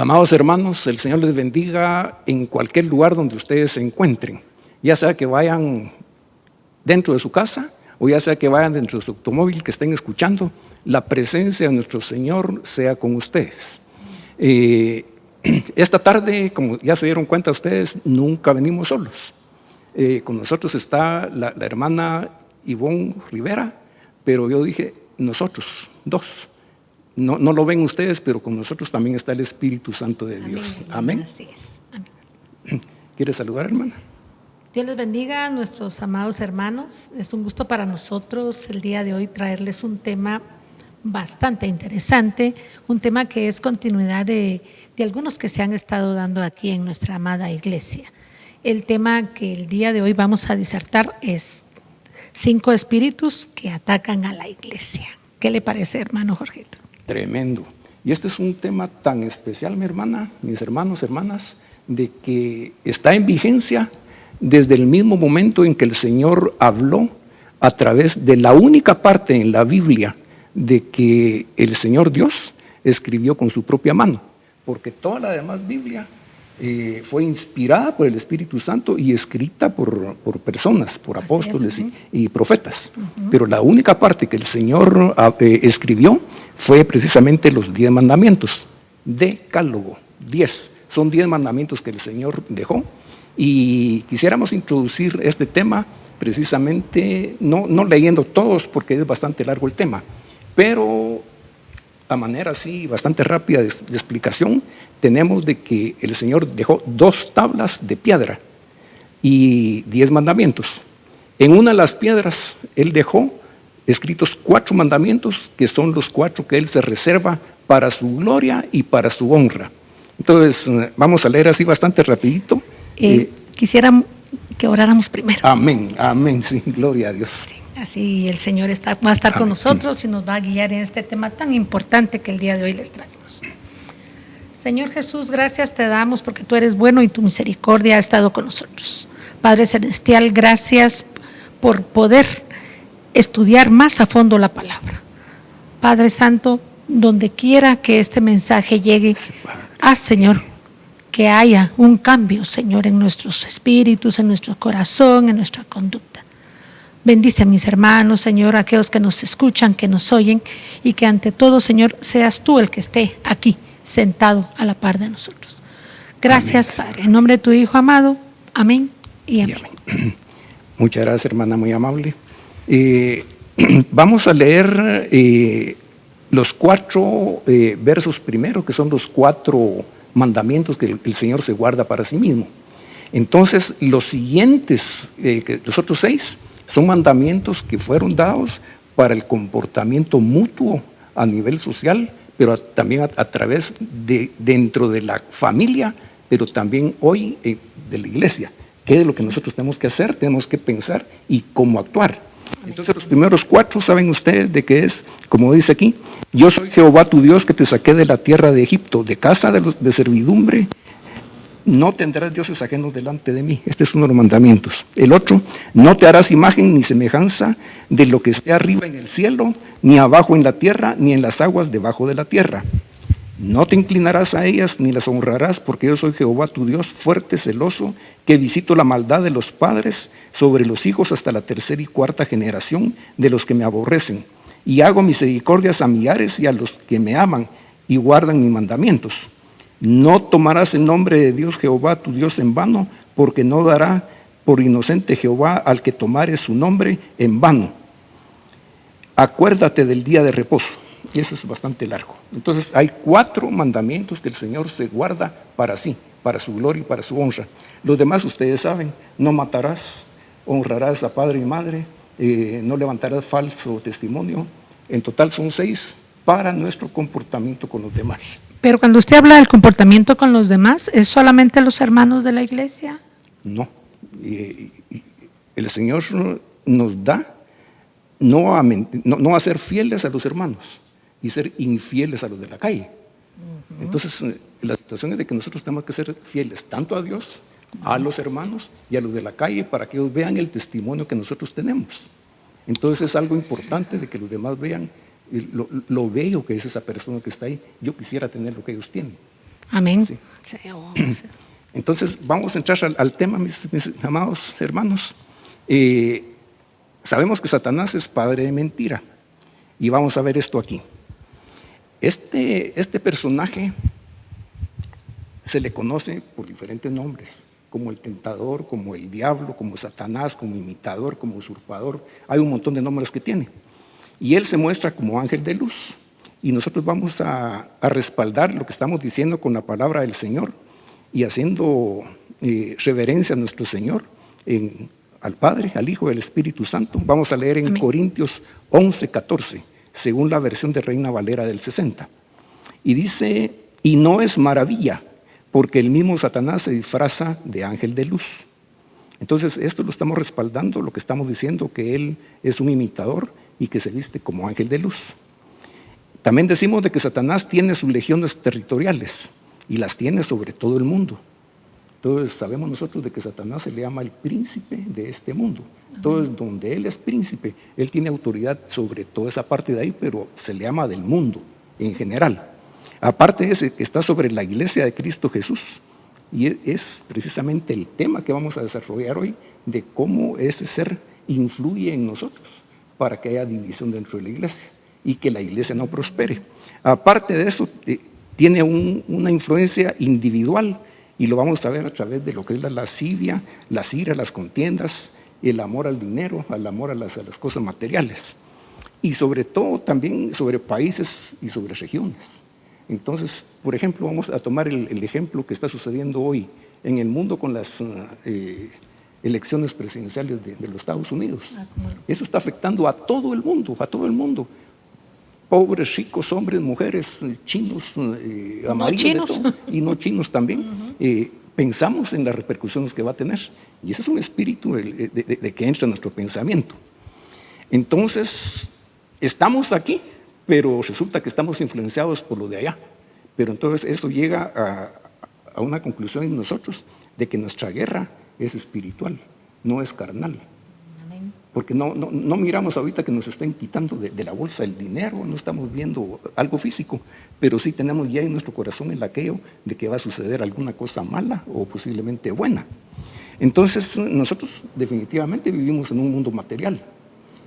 Amados hermanos, el Señor les bendiga en cualquier lugar donde ustedes se encuentren, ya sea que vayan dentro de su casa o ya sea que vayan dentro de su automóvil, que estén escuchando. La presencia de nuestro Señor sea con ustedes. Esta tarde, como ya se dieron cuenta ustedes, nunca venimos solos. Con nosotros está la hermana Ivonne Rivera, pero yo dije nosotros, dos. No lo ven ustedes, pero con nosotros también está el Espíritu Santo de Dios. Amén. Así es. Amén. ¿Quiere saludar, hermana? Dios les bendiga a nuestros amados hermanos. Es un gusto para nosotros el día de hoy traerles un tema bastante interesante, un tema que es continuidad de algunos que se han estado dando aquí en nuestra amada iglesia. El tema que el día de hoy vamos a disertar es 5 espíritus que atacan a la iglesia. ¿Qué le parece, hermano Jorgito? Tremendo. Y este es un tema tan especial, mi hermana, mis hermanos, hermanas, de que está en vigencia desde el mismo momento en que el Señor habló a través de la única parte en la Biblia de que el Señor Dios escribió con su propia mano, porque toda la demás Biblia fue inspirada por el Espíritu Santo y escrita por personas, por apóstoles y profetas. Pero la única parte que el Señor escribió fue precisamente los 10 mandamientos, decálogo, 10. Son 10 mandamientos que el Señor dejó, y quisiéramos introducir este tema precisamente, no leyendo todos porque es bastante largo el tema, pero a manera así bastante rápida de explicación, tenemos de que el Señor dejó 2 tablas de piedra y 10 mandamientos. En una de las piedras Él dejó escritos 4 mandamientos, que son los 4 que Él se reserva para su gloria y para su honra. Entonces, vamos a leer así bastante rapidito. Quisiera que oráramos primero. Amén, amén, sí, gloria a Dios. Sí, así el Señor va a estar con nosotros y nos va a guiar en este tema tan importante que el día de hoy les traemos. Señor Jesús, gracias te damos porque tú eres bueno y tu misericordia ha estado con nosotros. Padre Celestial, gracias por poder estudiar más a fondo la palabra. Padre Santo, donde quiera que este mensaje llegue, haz, Señor, que haya un cambio, Señor, en nuestros espíritus, en nuestro corazón, en nuestra conducta. Bendice a mis hermanos, Señor, a aquellos que nos escuchan, que nos oyen, y que ante todo, Señor, seas tú el que esté aquí, sentado a la par de nosotros. Gracias, amén, Padre. En nombre de tu Hijo amado, amén y amén. Muchas gracias, hermana, muy amable. Vamos a leer los 4 versos primero, que son los 4 mandamientos que el Señor se guarda para sí mismo. Entonces, los siguientes, los otros 6, son mandamientos que fueron dados para el comportamiento mutuo a nivel social, pero también a través de dentro de la familia, pero también hoy de la iglesia. ¿Qué es lo que nosotros tenemos que hacer? Tenemos que pensar y cómo actuar. Entonces, los primeros 4, ¿saben ustedes de qué es? Como dice aquí: yo soy Jehová tu Dios que te saqué de la tierra de Egipto, de casa de servidumbre. No tendrás dioses ajenos delante de mí. Este es uno de los mandamientos. El otro: no te harás imagen ni semejanza de lo que esté arriba en el cielo, ni abajo en la tierra, ni en las aguas debajo de la tierra. No te inclinarás a ellas ni las honrarás, porque yo soy Jehová tu Dios, fuerte, celoso, que visito la maldad de los padres sobre los hijos hasta la 3ª y 4ª generación de los que me aborrecen, y hago misericordias a millares y a los que me aman y guardan mis mandamientos. No tomarás el nombre de Dios Jehová tu Dios en vano, porque no dará por inocente Jehová al que tomare su nombre en vano. Acuérdate del día de reposo. Y eso es bastante largo. Entonces hay 4 mandamientos que el Señor se guarda para sí, para su gloria y para su honra. Los demás ustedes saben: no matarás, honrarás a padre y madre, no levantarás falso testimonio. En total son 6 para nuestro comportamiento con los demás. Pero cuando usted habla del comportamiento con los demás, ¿es solamente los hermanos de la iglesia? No. El Señor nos da no a ser fieles a los hermanos y ser infieles a los de la calle. Entonces, la situación es de que nosotros tenemos que ser fieles tanto a Dios, a los hermanos y a los de la calle, para que ellos vean el testimonio que nosotros tenemos. Entonces, es algo importante de que los demás vean lo bello que es esa persona que está ahí. Yo quisiera tener lo que ellos tienen. Amén. Sí. Sí, Entonces, vamos a entrar al tema, mis amados hermanos. Sabemos que Satanás es padre de mentira. Y vamos a ver esto aquí. Este personaje se le conoce por diferentes nombres, como el tentador, como el diablo, como Satanás, como imitador, como usurpador. Hay un montón de nombres que tiene. Y él se muestra como ángel de luz. Y nosotros vamos a respaldar lo que estamos diciendo con la palabra del Señor y haciendo reverencia a nuestro Señor, al Padre, al Hijo y al Espíritu Santo. Vamos a leer en Amén. Corintios 11:14, según la versión de Reina Valera del 60. Y dice, y no es maravilla, porque el mismo Satanás se disfraza de ángel de luz. Entonces, esto lo estamos respaldando, lo que estamos diciendo, que él es un imitador y que se viste como ángel de luz. También decimos de que Satanás tiene sus legiones territoriales y las tiene sobre todo el mundo. Entonces, sabemos nosotros de que Satanás se le llama el príncipe de este mundo. Entonces, donde él es príncipe, él tiene autoridad sobre toda esa parte de ahí, pero se le llama del mundo en general. Aparte de ese, está sobre la iglesia de Cristo Jesús. Y es precisamente el tema que vamos a desarrollar hoy, de cómo ese ser influye en nosotros para que haya división dentro de la iglesia y que la iglesia no prospere. Aparte de eso, tiene una influencia individual, y lo vamos a ver a través de lo que es la lascivia, las iras, las contiendas, el amor al dinero, al amor a las cosas materiales. Y sobre todo también sobre países y sobre regiones. Entonces, por ejemplo, vamos a tomar el ejemplo que está sucediendo hoy en el mundo con las elecciones presidenciales de los Estados Unidos. Eso está afectando a todo el mundo, a todo el mundo. Pobres, ricos, hombres, mujeres, chinos, amarillos, no chinos, de todo, y no chinos también. Pensamos en las repercusiones que va a tener. Y ese es un espíritu de que entra en nuestro pensamiento. Entonces, estamos aquí, pero resulta que estamos influenciados por lo de allá. Pero entonces eso llega a una conclusión en nosotros de que nuestra guerra es espiritual, no es carnal. Porque no miramos ahorita que nos estén quitando de la bolsa el dinero, no estamos viendo algo físico, pero sí tenemos ya en nuestro corazón el aquello de que va a suceder alguna cosa mala o posiblemente buena. Entonces nosotros definitivamente vivimos en un mundo material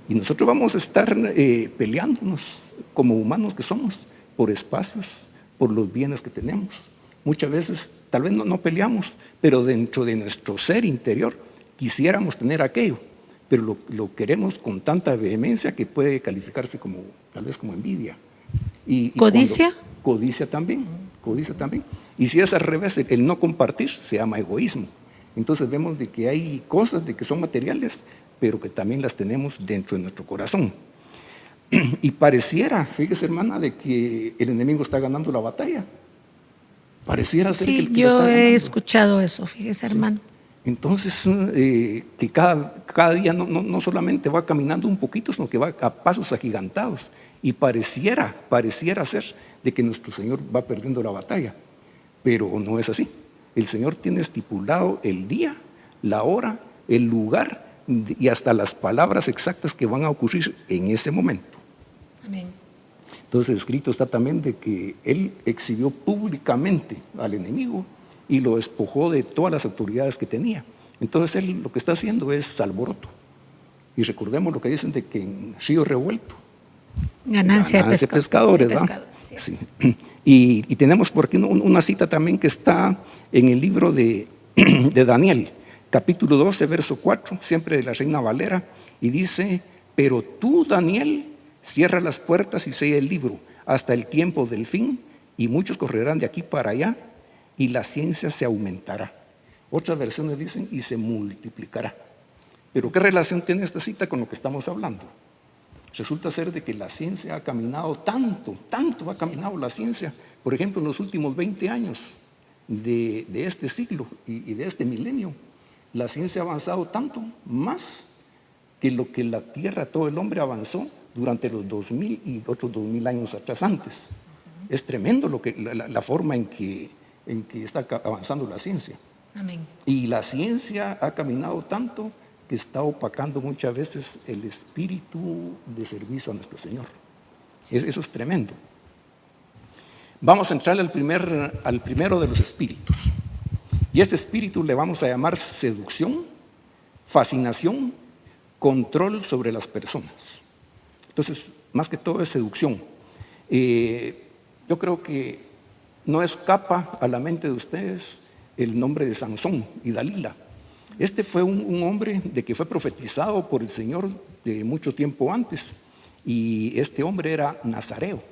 y nosotros vamos a estar peleándonos como humanos que somos por espacios, por los bienes que tenemos. Muchas veces tal vez no peleamos, pero dentro de nuestro ser interior quisiéramos tener aquello, pero lo queremos con tanta vehemencia que puede calificarse como, tal vez como envidia. ¿Codicia? Codicia también. Y si es al revés, el no compartir se llama egoísmo. Entonces vemos de que hay cosas de que son materiales, pero que también las tenemos dentro de nuestro corazón. Y pareciera, fíjese hermana, de que el enemigo está ganando la batalla. Pareciera ser que el que yo está ganando. he escuchado eso, fíjese hermano. Entonces, que cada día no solamente va caminando un poquito, sino que va a pasos agigantados. Y pareciera ser de que nuestro Señor va perdiendo la batalla. Pero no es así. El Señor tiene estipulado el día, la hora, el lugar y hasta las palabras exactas que van a ocurrir en ese momento. Amén. Entonces, escrito está también de que Él exhibió públicamente al enemigo y lo despojó de todas las autoridades que tenía. Entonces él lo que está haciendo es alboroto. Y recordemos lo que dicen de que en río revuelto, Ganancia de pescadores, ¿verdad? Sí. Y tenemos por aquí una cita también que está en el libro de Daniel, capítulo 12, verso 4, siempre de la Reina Valera, y dice, pero tú, Daniel, cierra las puertas y sella el libro hasta el tiempo del fin, y muchos correrán de aquí para allá, y la ciencia se aumentará. Otras versiones dicen, y se multiplicará. Pero ¿qué relación tiene esta cita con lo que estamos hablando? Resulta ser de que la ciencia ha caminado tanto ha caminado la ciencia. Por ejemplo, en los últimos 20 años de este siglo y de este milenio, la ciencia ha avanzado tanto, más que lo que la Tierra, todo el hombre avanzó durante los 2000 y otros 2000 años atrás antes. Es tremendo la forma en que está avanzando la ciencia. Amén. Y la ciencia ha caminado tanto que está opacando muchas veces el espíritu de servicio a nuestro Señor. Eso es tremendo. Vamos a entrar al primero de los espíritus. Y este espíritu le vamos a llamar seducción, fascinación, control sobre las personas. Entonces, más que todo es seducción. Yo creo que no escapa a la mente de ustedes el nombre de Sansón y Dalila. Este fue un hombre de que fue profetizado por el Señor de mucho tiempo antes. Y este hombre era nazareo.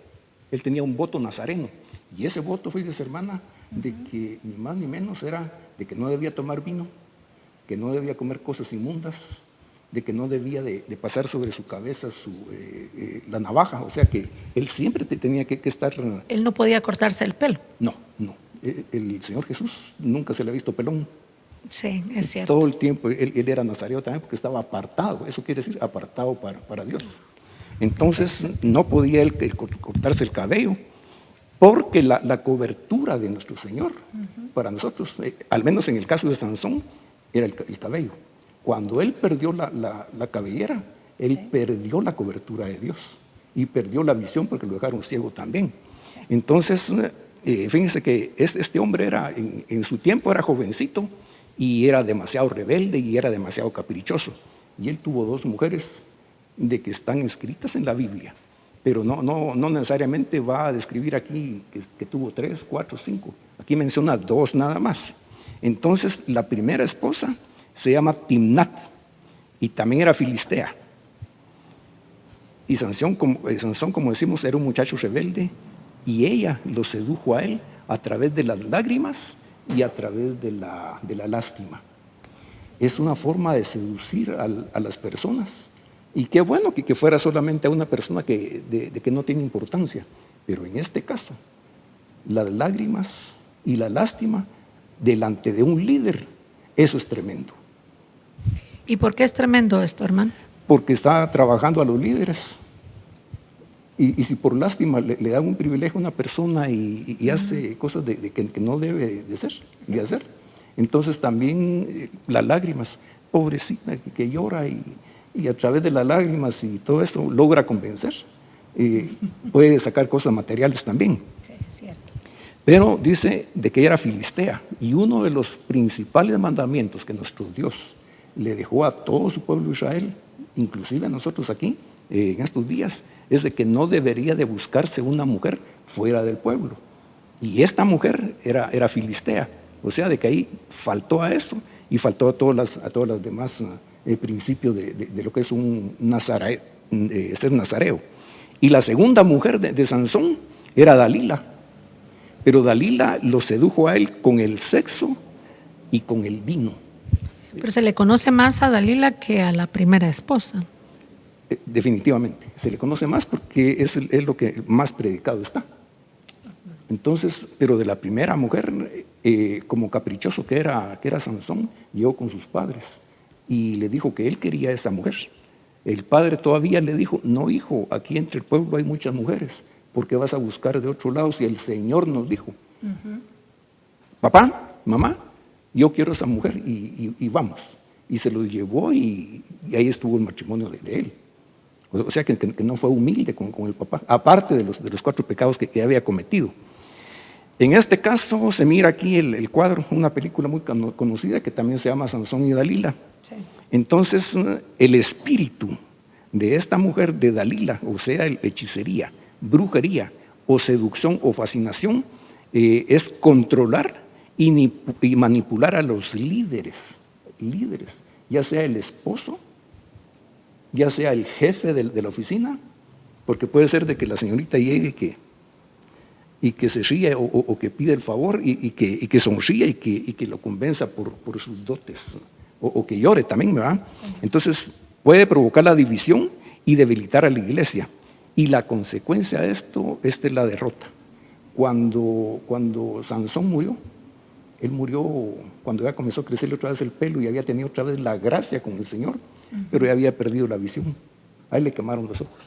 Él tenía un voto nazareno. Y ese voto, fíjese, hermana, de que ni más ni menos era de que no debía tomar vino, que no debía comer cosas inmundas, de que no debía de pasar sobre su cabeza la navaja. O sea que él siempre tenía que estar... Él no podía cortarse el pelo. No. El Señor Jesús nunca se le ha visto pelón. Sí, es cierto. Todo el tiempo él era nazareo también porque estaba apartado. Eso quiere decir apartado para Dios. Entonces no podía él cortarse el cabello, porque la cobertura de nuestro Señor, para nosotros, al menos en el caso de Sansón, era el cabello. Cuando él perdió la cabellera, él perdió la cobertura de Dios y perdió la visión porque lo dejaron ciego también. Sí. Entonces, fíjense que este hombre en su tiempo era jovencito y era demasiado rebelde y era demasiado caprichoso. Y él tuvo 2 mujeres de que están escritas en la Biblia. Pero no necesariamente va a describir aquí que tuvo 3, 4, 5. Aquí menciona 2 nada más. Entonces, la primera esposa se llama Timnat y también era filistea. Y Sansón, como decimos, era un muchacho rebelde y ella lo sedujo a él a través de las lágrimas y a través de la lástima. Es una forma de seducir a las personas. Y qué bueno que fuera solamente a una persona de que no tiene importancia. Pero en este caso, las lágrimas y la lástima delante de un líder, eso es tremendo. ¿Y por qué es tremendo esto, hermano? Porque está trabajando a los líderes. Y si por lástima le dan un privilegio a una persona y hace cosas que no debe de hacer, entonces también las lágrimas, pobrecita, que llora y a través de las lágrimas y todo eso logra convencer. Puede sacar cosas materiales también. Sí, es cierto. Pero dice de que ella era filistea y uno de los principales mandamientos que nuestro Dios le dejó a todo su pueblo de Israel, inclusive a nosotros aquí, en estos días, es de que no debería de buscarse una mujer fuera del pueblo. Y esta mujer era filistea. O sea, de que ahí faltó a eso y faltó a todas las demás principios de lo que es ser nazareo. Y la segunda mujer de Sansón era Dalila. Pero Dalila lo sedujo a él con el sexo y con el vino. Pero se le conoce más a Dalila que a la primera esposa. Definitivamente, se le conoce más porque es lo que más predicado está. Entonces, pero de la primera mujer, como caprichoso que era Sansón, llegó con sus padres y le dijo que él quería a esa mujer. El padre todavía le dijo: no, hijo, aquí entre el pueblo hay muchas mujeres, ¿por qué vas a buscar de otro lado si el Señor nos dijo? Papá, mamá, yo quiero a esa mujer y vamos. Y se lo llevó y ahí estuvo el matrimonio de él. O sea que no fue humilde con el papá, aparte de los 4 pecados que había cometido. En este caso se mira aquí el cuadro, una película muy conocida que también se llama Sansón y Dalila. Sí. Entonces el espíritu de esta mujer de Dalila, o sea, hechicería, brujería o seducción o fascinación, es controlar y manipular a los líderes, ya sea el esposo, ya sea el jefe de la oficina, porque puede ser de que la señorita llegue y que se ríe o que pide el favor y que sonríe y que lo convenza por sus dotes, o que llore también, ¿verdad? Entonces puede provocar la división y debilitar a la iglesia. Y la consecuencia de esto es la derrota. Cuando Sansón murió, él murió cuando ya comenzó a crecerle otra vez el pelo y había tenido otra vez la gracia con el Señor, pero ya había perdido la visión. A él le quemaron los ojos.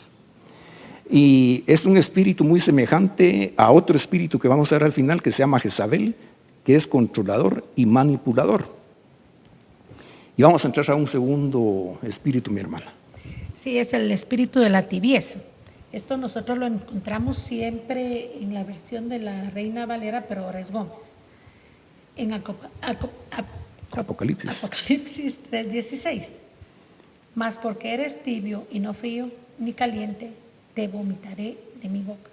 Y es un espíritu muy semejante a otro espíritu que vamos a ver al final, que se llama Jezabel, que es controlador y manipulador. Y vamos a entrar a un segundo espíritu, mi hermana. Sí, es el espíritu de la tibieza. Esto nosotros lo encontramos siempre en la versión de la Reina Valera, pero ahora es Gómez. En Apocalipsis. Apocalipsis 3:16. Mas porque eres tibio y no frío ni caliente, te vomitaré de mi boca.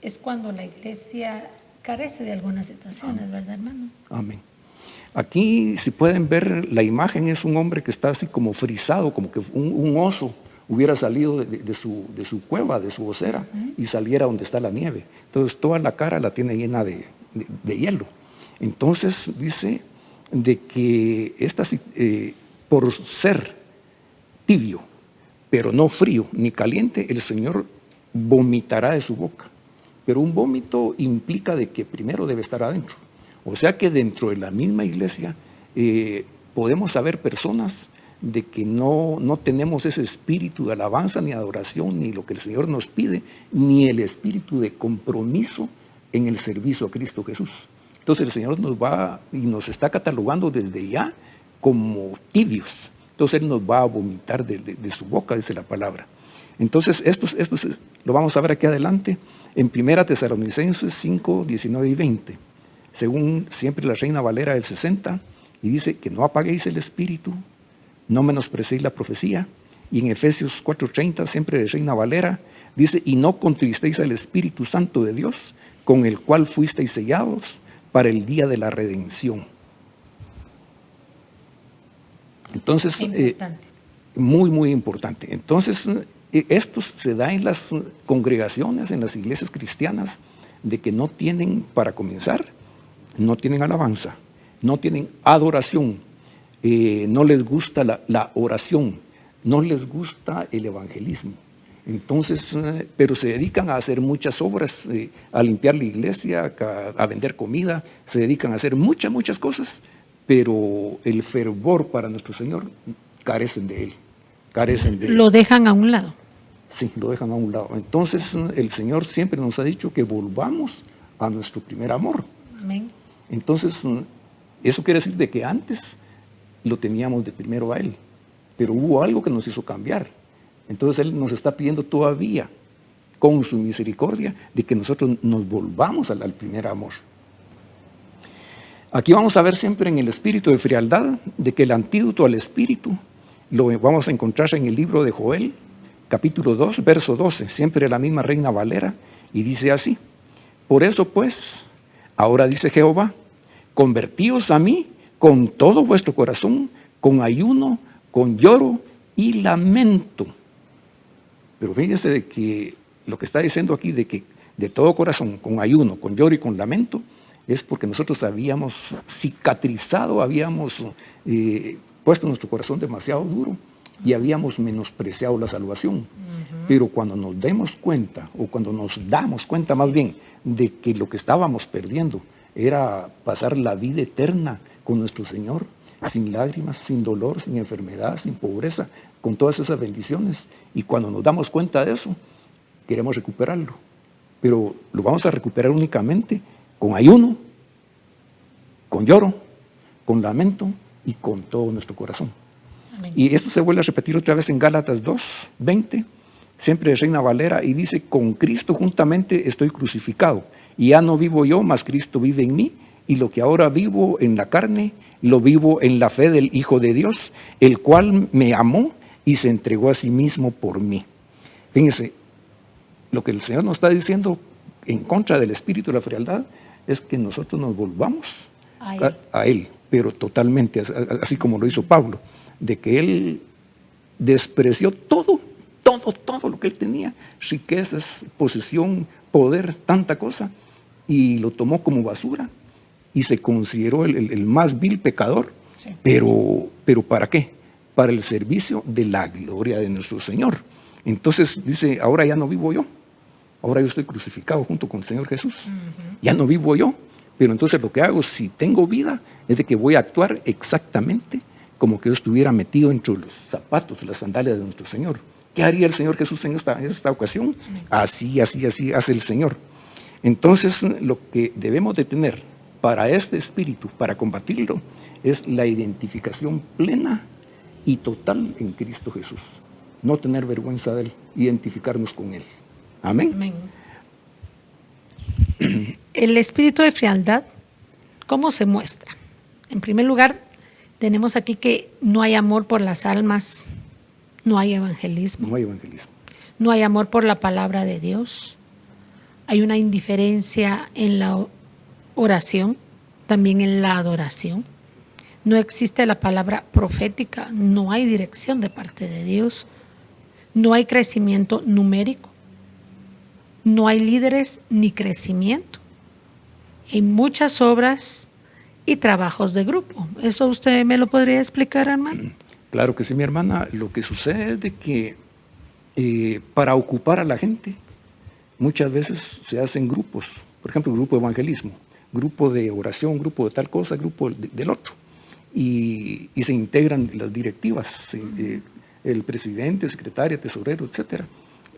Es cuando la iglesia carece de algunas situaciones, ¿verdad, hermano? Amén. Aquí, si pueden ver, la imagen es un hombre que está así como frisado, como que un oso hubiera salido de su cueva, de su osera, y saliera donde está la nieve. Entonces, toda la cara la tiene llena de hielo. Entonces, dice de que por ser tibio, pero no frío ni caliente, el Señor vomitará de su boca. Pero un vómito implica de que primero debe estar adentro. O sea que dentro de la misma iglesia podemos saber personas de que no tenemos ese espíritu de alabanza, ni adoración, ni lo que el Señor nos pide, ni el espíritu de compromiso en el servicio a Cristo Jesús. Entonces el Señor nos va y nos está catalogando desde ya como tibios. Entonces Él nos va a vomitar de su boca, dice la palabra. Entonces esto lo vamos a ver aquí adelante en 1 Tesalonicenses 5, 19 y 20. Según siempre la Reina Valera del 60, y dice que no apaguéis el espíritu, no menosprecéis la profecía. Y en Efesios 4:30, siempre de Reina Valera, dice, y no contristéis al Espíritu Santo de Dios, con el cual fuisteis sellados para el día de la redención. Entonces, muy, muy importante. Entonces, esto se da en las congregaciones, en las iglesias cristianas, de que no tienen, para comenzar, no tienen alabanza, no tienen adoración, no les gusta la oración, no les gusta el evangelismo. Entonces, pero se dedican a hacer muchas obras, a limpiar la iglesia, a vender comida, se dedican a hacer muchas cosas, pero el fervor para nuestro Señor carecen de él. Lo dejan a un lado. Sí, lo dejan a un lado. Entonces, el Señor siempre nos ha dicho que volvamos a nuestro primer amor. Amén. Entonces, eso quiere decir de que antes lo teníamos de primero a Él, pero hubo algo que nos hizo cambiar. Entonces Él nos está pidiendo todavía, con su misericordia, de que nosotros nos volvamos al primer amor. Aquí vamos a ver siempre en el espíritu de frialdad, de que el antídoto al espíritu lo vamos a encontrar en el libro de Joel, capítulo 2, verso 12, siempre la misma Reina Valera, y dice así: por eso pues, ahora dice Jehová, convertíos a mí con todo vuestro corazón, con ayuno, con lloro y lamento. Pero fíjense de que lo que está diciendo aquí, de que de todo corazón, con ayuno, con lloro y con lamento, es porque nosotros habíamos cicatrizado, habíamos puesto nuestro corazón demasiado duro y habíamos menospreciado la salvación. Pero cuando nos demos cuenta, o cuando nos damos cuenta más bien, de que lo que estábamos perdiendo era pasar la vida eterna con nuestro Señor, sin lágrimas, sin dolor, sin enfermedad, sin pobreza, con todas esas bendiciones. Y cuando nos damos cuenta de eso, queremos recuperarlo. Pero lo vamos a recuperar únicamente con ayuno, con lloro, con lamento y con todo nuestro corazón. Amén. Y esto se vuelve a repetir otra vez en Gálatas 2:20, siempre de Reina Valera, y dice: con Cristo juntamente estoy crucificado, y ya no vivo yo, mas Cristo vive en mí, y lo que ahora vivo en la carne, lo vivo en la fe del Hijo de Dios, el cual me amó y se entregó a sí mismo por mí. Fíjense, lo que el Señor nos está diciendo en contra del espíritu de la frialdad es que nosotros nos volvamos a Él, pero totalmente, así como lo hizo Pablo, de que Él despreció todo lo que Él tenía, riquezas, posesión, poder, tanta cosa, y lo tomó como basura y se consideró el más vil pecador, sí. pero ¿para qué? Para el servicio de la gloria de nuestro Señor. Entonces dice: ahora ya no vivo yo, ahora yo estoy crucificado junto con el Señor Jesús. Ya no vivo yo, pero entonces lo que hago, si tengo vida, es de que voy a actuar exactamente como que yo estuviera metido entre los zapatos, las sandalias de nuestro Señor. ¿Qué haría el Señor Jesús en esta ocasión? Así hace el Señor. Entonces, lo que debemos de tener para este espíritu, para combatirlo, es la identificación plena y total en Cristo Jesús. no tener vergüenza de él, identificarnos con él. Amén. Amén. El espíritu de frialdad, ¿cómo se muestra? En primer lugar, tenemos aquí que no hay amor por las almas, no hay evangelismo. No hay evangelismo. No hay amor por la palabra de Dios. Hay una indiferencia en la oración, también en la adoración. No existe la palabra profética, no hay dirección de parte de Dios. No hay crecimiento numérico. No hay líderes ni crecimiento. Hay muchas obras y trabajos de grupo. ¿Eso usted me lo podría explicar, hermano? Claro que sí, mi hermana. Lo que sucede es de que para ocupar a la gente, muchas veces se hacen grupos. Por ejemplo, grupo de evangelismo, grupo de oración, grupo de tal cosa, grupo del otro. Y se integran las directivas, el presidente, secretaria, tesorero, etcétera.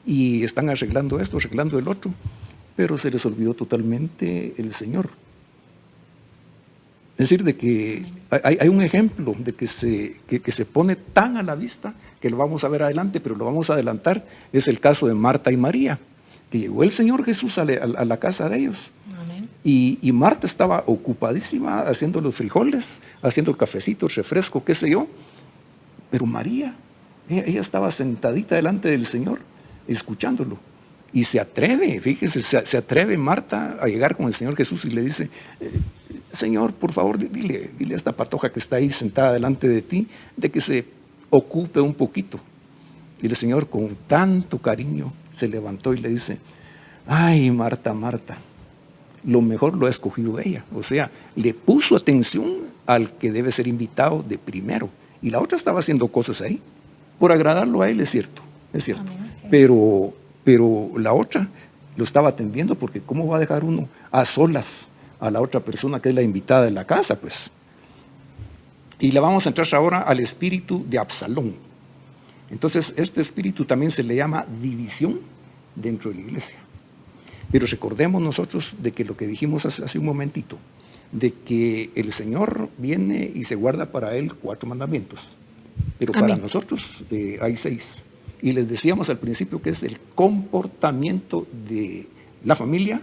Y están arreglando esto, arreglando el otro, pero se les olvidó totalmente el Señor. Es decir, de que hay un ejemplo de que se pone tan a la vista que lo vamos a ver adelante, pero lo vamos a adelantar. Es el caso de Marta y María, que llegó el Señor Jesús a la casa de ellos. Amén. Y Marta estaba ocupadísima haciendo los frijoles, haciendo el cafecito, el refresco, qué sé yo. Pero María, ella estaba sentadita delante del Señor, escuchándolo. Y se atreve, fíjese, se atreve Marta a llegar con el Señor Jesús y le dice, Señor, por favor, dile a esta patoja que está ahí sentada delante de ti, de que se ocupe un poquito. Y el Señor con tanto cariño se levantó y le dice, ay, Marta, Marta, lo mejor lo ha escogido ella. O sea, le puso atención al que debe ser invitado de primero. Y la otra estaba haciendo cosas ahí, por agradarlo a él, es cierto. Amén, sí. Pero la otra lo estaba atendiendo, porque ¿cómo va a dejar uno a solas a la otra persona que es la invitada de la casa? Pues. Y le vamos a entrar ahora al espíritu de Absalón. Entonces, este espíritu también se le llama división dentro de la iglesia. Pero recordemos nosotros de que lo que dijimos hace un momentito, de que el Señor viene y se guarda para él 4 mandamientos, pero Amén. para nosotros hay 6. Y les decíamos al principio que es el comportamiento de la familia,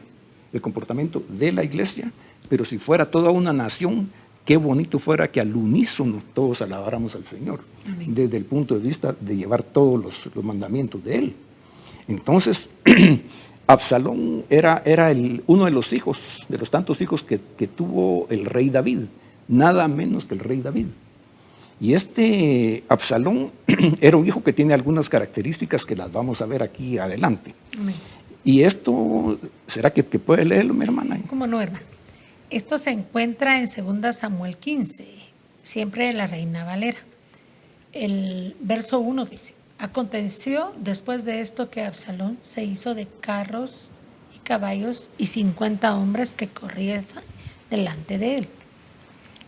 el comportamiento de la iglesia, pero si fuera toda una nación, qué bonito fuera que al unísono todos alabáramos al Señor. Amén. Desde el punto de vista de llevar todos los mandamientos de Él. Entonces, Absalón era uno de los hijos, de los tantos hijos que tuvo el rey David, nada menos que el rey David. Y este Absalón era un hijo que tiene algunas características que las vamos a ver aquí adelante. Amén. Y esto, ¿será que puede leerlo, mi hermana? ¿Cómo no, hermano? Esto se encuentra en 2 Samuel 15, siempre de la Reina Valera. El verso 1 dice, aconteció después de esto que Absalón se hizo de carros y caballos y 50 hombres que corriesen delante de él.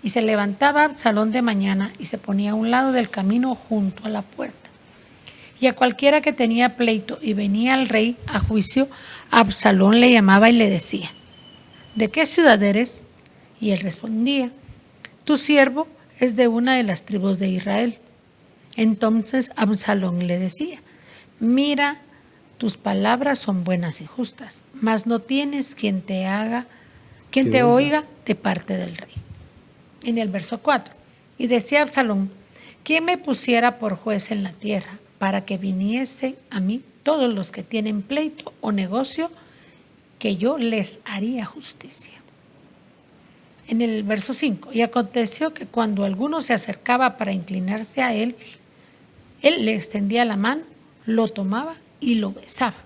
Y se levantaba Absalón de mañana y se ponía a un lado del camino junto a la puerta. Y a cualquiera que tenía pleito y venía al rey a juicio, Absalón le llamaba y le decía, ¿de qué ciudad eres? Y él respondía, tu siervo es de una de las tribus de Israel. Entonces Absalón le decía, mira, tus palabras son buenas y justas, mas no tienes quien te oiga de parte del rey. En el verso 4, y decía Absalón, ¿quién me pusiera por juez en la tierra para que viniese a mí todos los que tienen pleito o negocio, que yo les haría justicia? En el verso 5, y aconteció que cuando alguno se acercaba para inclinarse a él, él le extendía la mano, lo tomaba y lo besaba.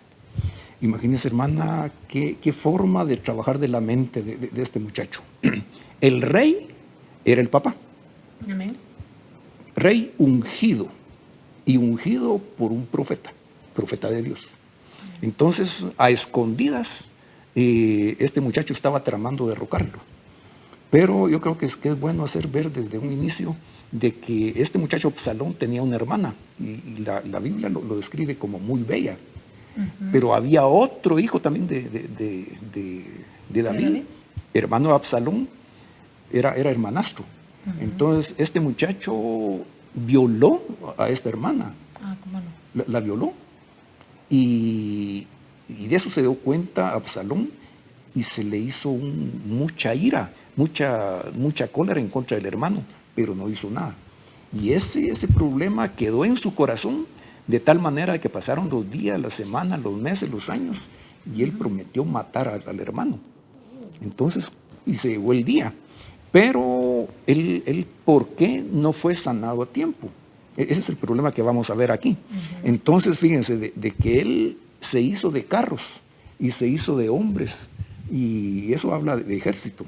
Imagínense, hermana, qué forma de trabajar de la mente de este muchacho. El rey era el papá. Amén. Rey ungido, y ungido por un profeta de Dios. Entonces, a escondidas, este muchacho estaba tramando derrocarlo. Pero yo creo que es bueno hacer ver desde un inicio de que este muchacho Absalón tenía una hermana, y la Biblia lo describe como muy bella. Uh-huh. Pero había otro hijo también de David, hermano de Absalón, era hermanastro. Uh-huh. Entonces este muchacho violó a esta hermana. ¿Cómo no? la violó. Y de eso se dio cuenta Absalón y se le hizo mucha ira, mucha cólera en contra del hermano, pero no hizo nada. Y ese problema quedó en su corazón de tal manera que pasaron los días, las semanas, los meses, los años, y él prometió matar al hermano. Entonces, y se llegó el día. Pero él, ¿por qué no fue sanado a tiempo? Ese es el problema que vamos a ver aquí. Entonces, fíjense, de que él se hizo de carros y se hizo de hombres, y eso habla de ejército,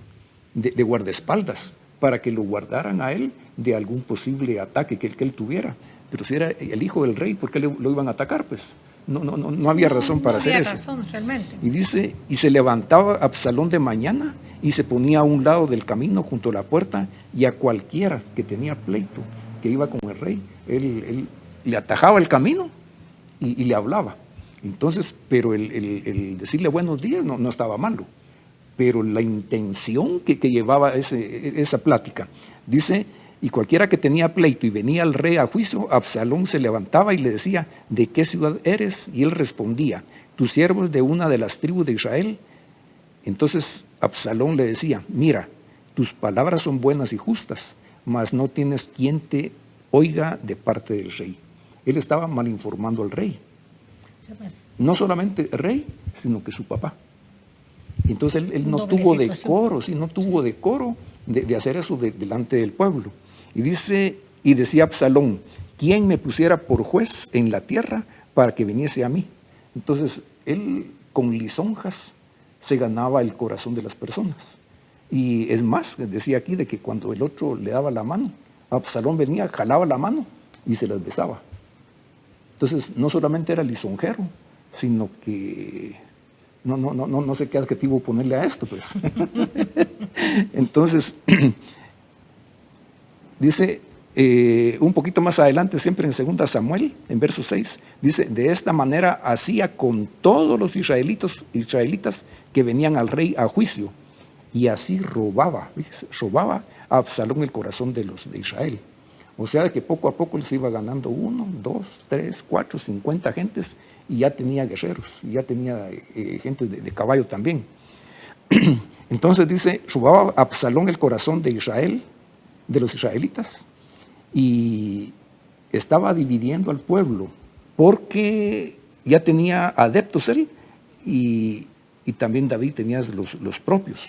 de guardaespaldas, para que lo guardaran a él de algún posible ataque que él tuviera. Pero si era el hijo del rey, ¿por qué lo iban a atacar? Pues no había razón para hacer eso. No había razón, realmente. Y dice, y se levantaba Absalón de mañana y se ponía a un lado del camino junto a la puerta, y a cualquiera que tenía pleito, que iba con el rey, él le atajaba el camino y le hablaba. Entonces, pero el decirle buenos días no estaba malo, pero la intención que llevaba esa plática, dice, y cualquiera que tenía pleito y venía al rey a juicio, Absalón se levantaba y le decía, ¿de qué ciudad eres? Y él respondía, tu siervo es de una de las tribus de Israel. Entonces Absalón le decía, mira, tus palabras son buenas y justas, mas no tienes quien te oiga de parte del rey. Él estaba mal informando al rey. No solamente el rey, sino que su papá. Entonces él no tuvo decoro, no tuvo decoro de hacer eso delante del pueblo. Y decía Absalón, ¿quién me pusiera por juez en la tierra para que viniese a mí? Entonces él con lisonjas se ganaba el corazón de las personas. Y es más, decía aquí de que cuando el otro le daba la mano, Absalón venía, jalaba la mano y se las besaba. Entonces no solamente era lisonjero, sino que no sé qué adjetivo ponerle a esto, pues. Entonces, dice un poquito más adelante, siempre en 2 Samuel, en verso 6, dice, de esta manera hacía con todos los israelitas que venían al rey a juicio, y así robaba a Absalón el corazón de los de Israel. O sea que poco a poco él se iba ganando 1, 2, 3, 4, 50 gentes, y ya tenía guerreros, y ya tenía gente de caballo también. Entonces dice, robaba a Absalón el corazón de Israel, de los israelitas, y estaba dividiendo al pueblo, porque ya tenía adeptos él, y también David tenía los propios.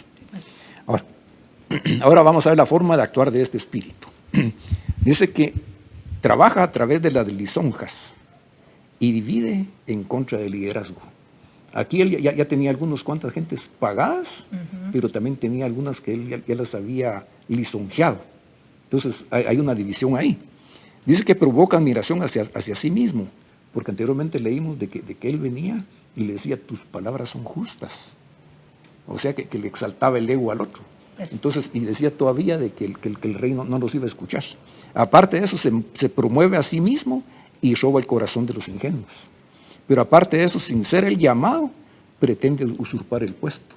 Ahora vamos a ver la forma de actuar de este espíritu. Dice que trabaja a través de las lisonjas y divide en contra del liderazgo. Aquí él ya tenía algunas cuantas gentes pagadas, pero también tenía algunas que él ya las había lisonjeado. Entonces hay una división ahí. Dice que provoca admiración hacia sí mismo, porque anteriormente leímos de que él venía y le decía, tus palabras son justas. O sea que le exaltaba el ego al otro. Entonces, y decía todavía de que el rey no los iba a escuchar. Aparte de eso, se promueve a sí mismo y roba el corazón de los ingenuos. Pero aparte de eso, sin ser el llamado, pretende usurpar el puesto.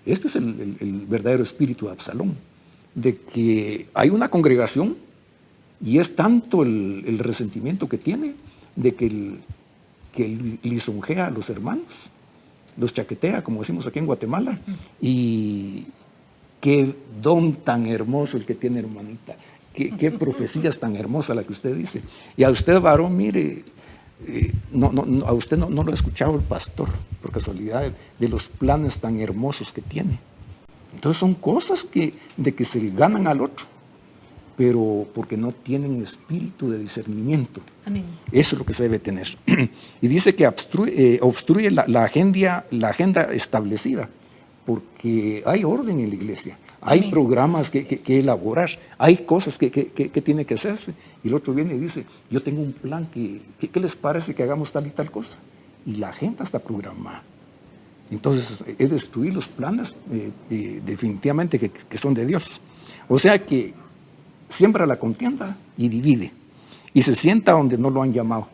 Este es el verdadero espíritu de Absalón, de que hay una congregación y es tanto el resentimiento que tiene de que él lisonjea a los hermanos, los chaquetea, como decimos aquí en Guatemala, y qué don tan hermoso el que tiene, hermanita. Qué profecías tan hermosas la que usted dice. Y a usted, varón, mire, a usted no lo ha escuchado el pastor, por casualidad, de los planes tan hermosos que tiene. Entonces son cosas de que se ganan al otro, pero porque no tienen espíritu de discernimiento. Amén. Eso es lo que se debe tener. Y dice que obstruye la agenda establecida, porque hay orden en la iglesia. Hay Amén. Programas que elaborar, hay cosas que tiene que hacerse. Y el otro viene y dice, yo tengo un plan, ¿qué les parece que hagamos tal y tal cosa? Y la agenda está programada. Entonces, es destruir los planes definitivamente que son de Dios. O sea que siembra la contienda y divide. Y se sienta donde no lo han llamado.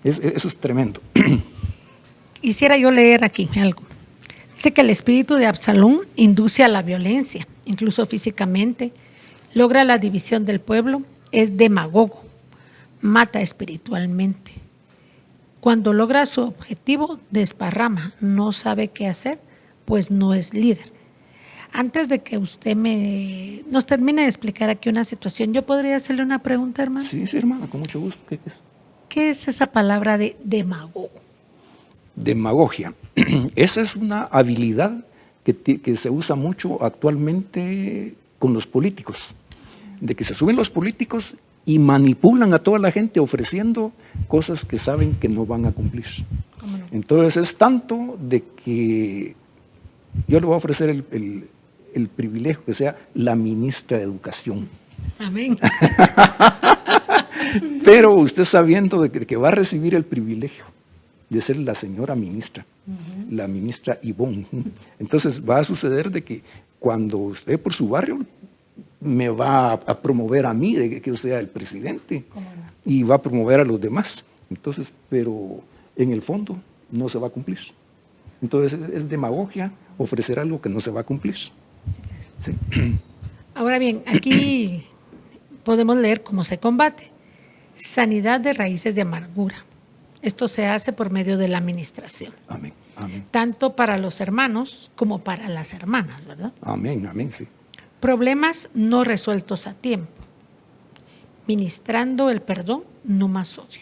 Eso es tremendo. Quisiera yo leer aquí algo. Dice que el espíritu de Absalón induce a la violencia, incluso físicamente, logra la división del pueblo, es demagogo, mata espiritualmente, Cuando logra su objetivo, desparrama, no sabe qué hacer, pues no es líder. Antes de que usted nos termine de explicar aquí una situación, ¿yo podría hacerle una pregunta, hermano? Sí, sí, hermana, con mucho gusto. ¿Qué es? ¿Qué es esa palabra de demagogo? Demagogia. Esa es una habilidad que se usa mucho actualmente con los políticos, de que se suben los políticos y manipulan a toda la gente ofreciendo cosas que saben que no van a cumplir. ¿Cómo no? Entonces es tanto de que yo le voy a ofrecer el privilegio que sea la ministra de Educación. Amén. Pero usted sabiendo de que va a recibir el privilegio de ser la señora ministra, la ministra Ivonne. Entonces va a suceder de que cuando usted por su barrio me va a promover a mí, de que yo sea el presidente, y va a promover a los demás. Entonces, pero en el fondo no se va a cumplir. Entonces es demagogia ofrecer algo que no se va a cumplir. Sí. Ahora bien, aquí podemos leer cómo se combate. Sanidad de raíces de amargura. Esto se hace por medio de la administración. Amén, amén. Tanto para los hermanos como para las hermanas, ¿verdad? Amén, amén, sí. Problemas no resueltos a tiempo. Ministrando el perdón, no más odio.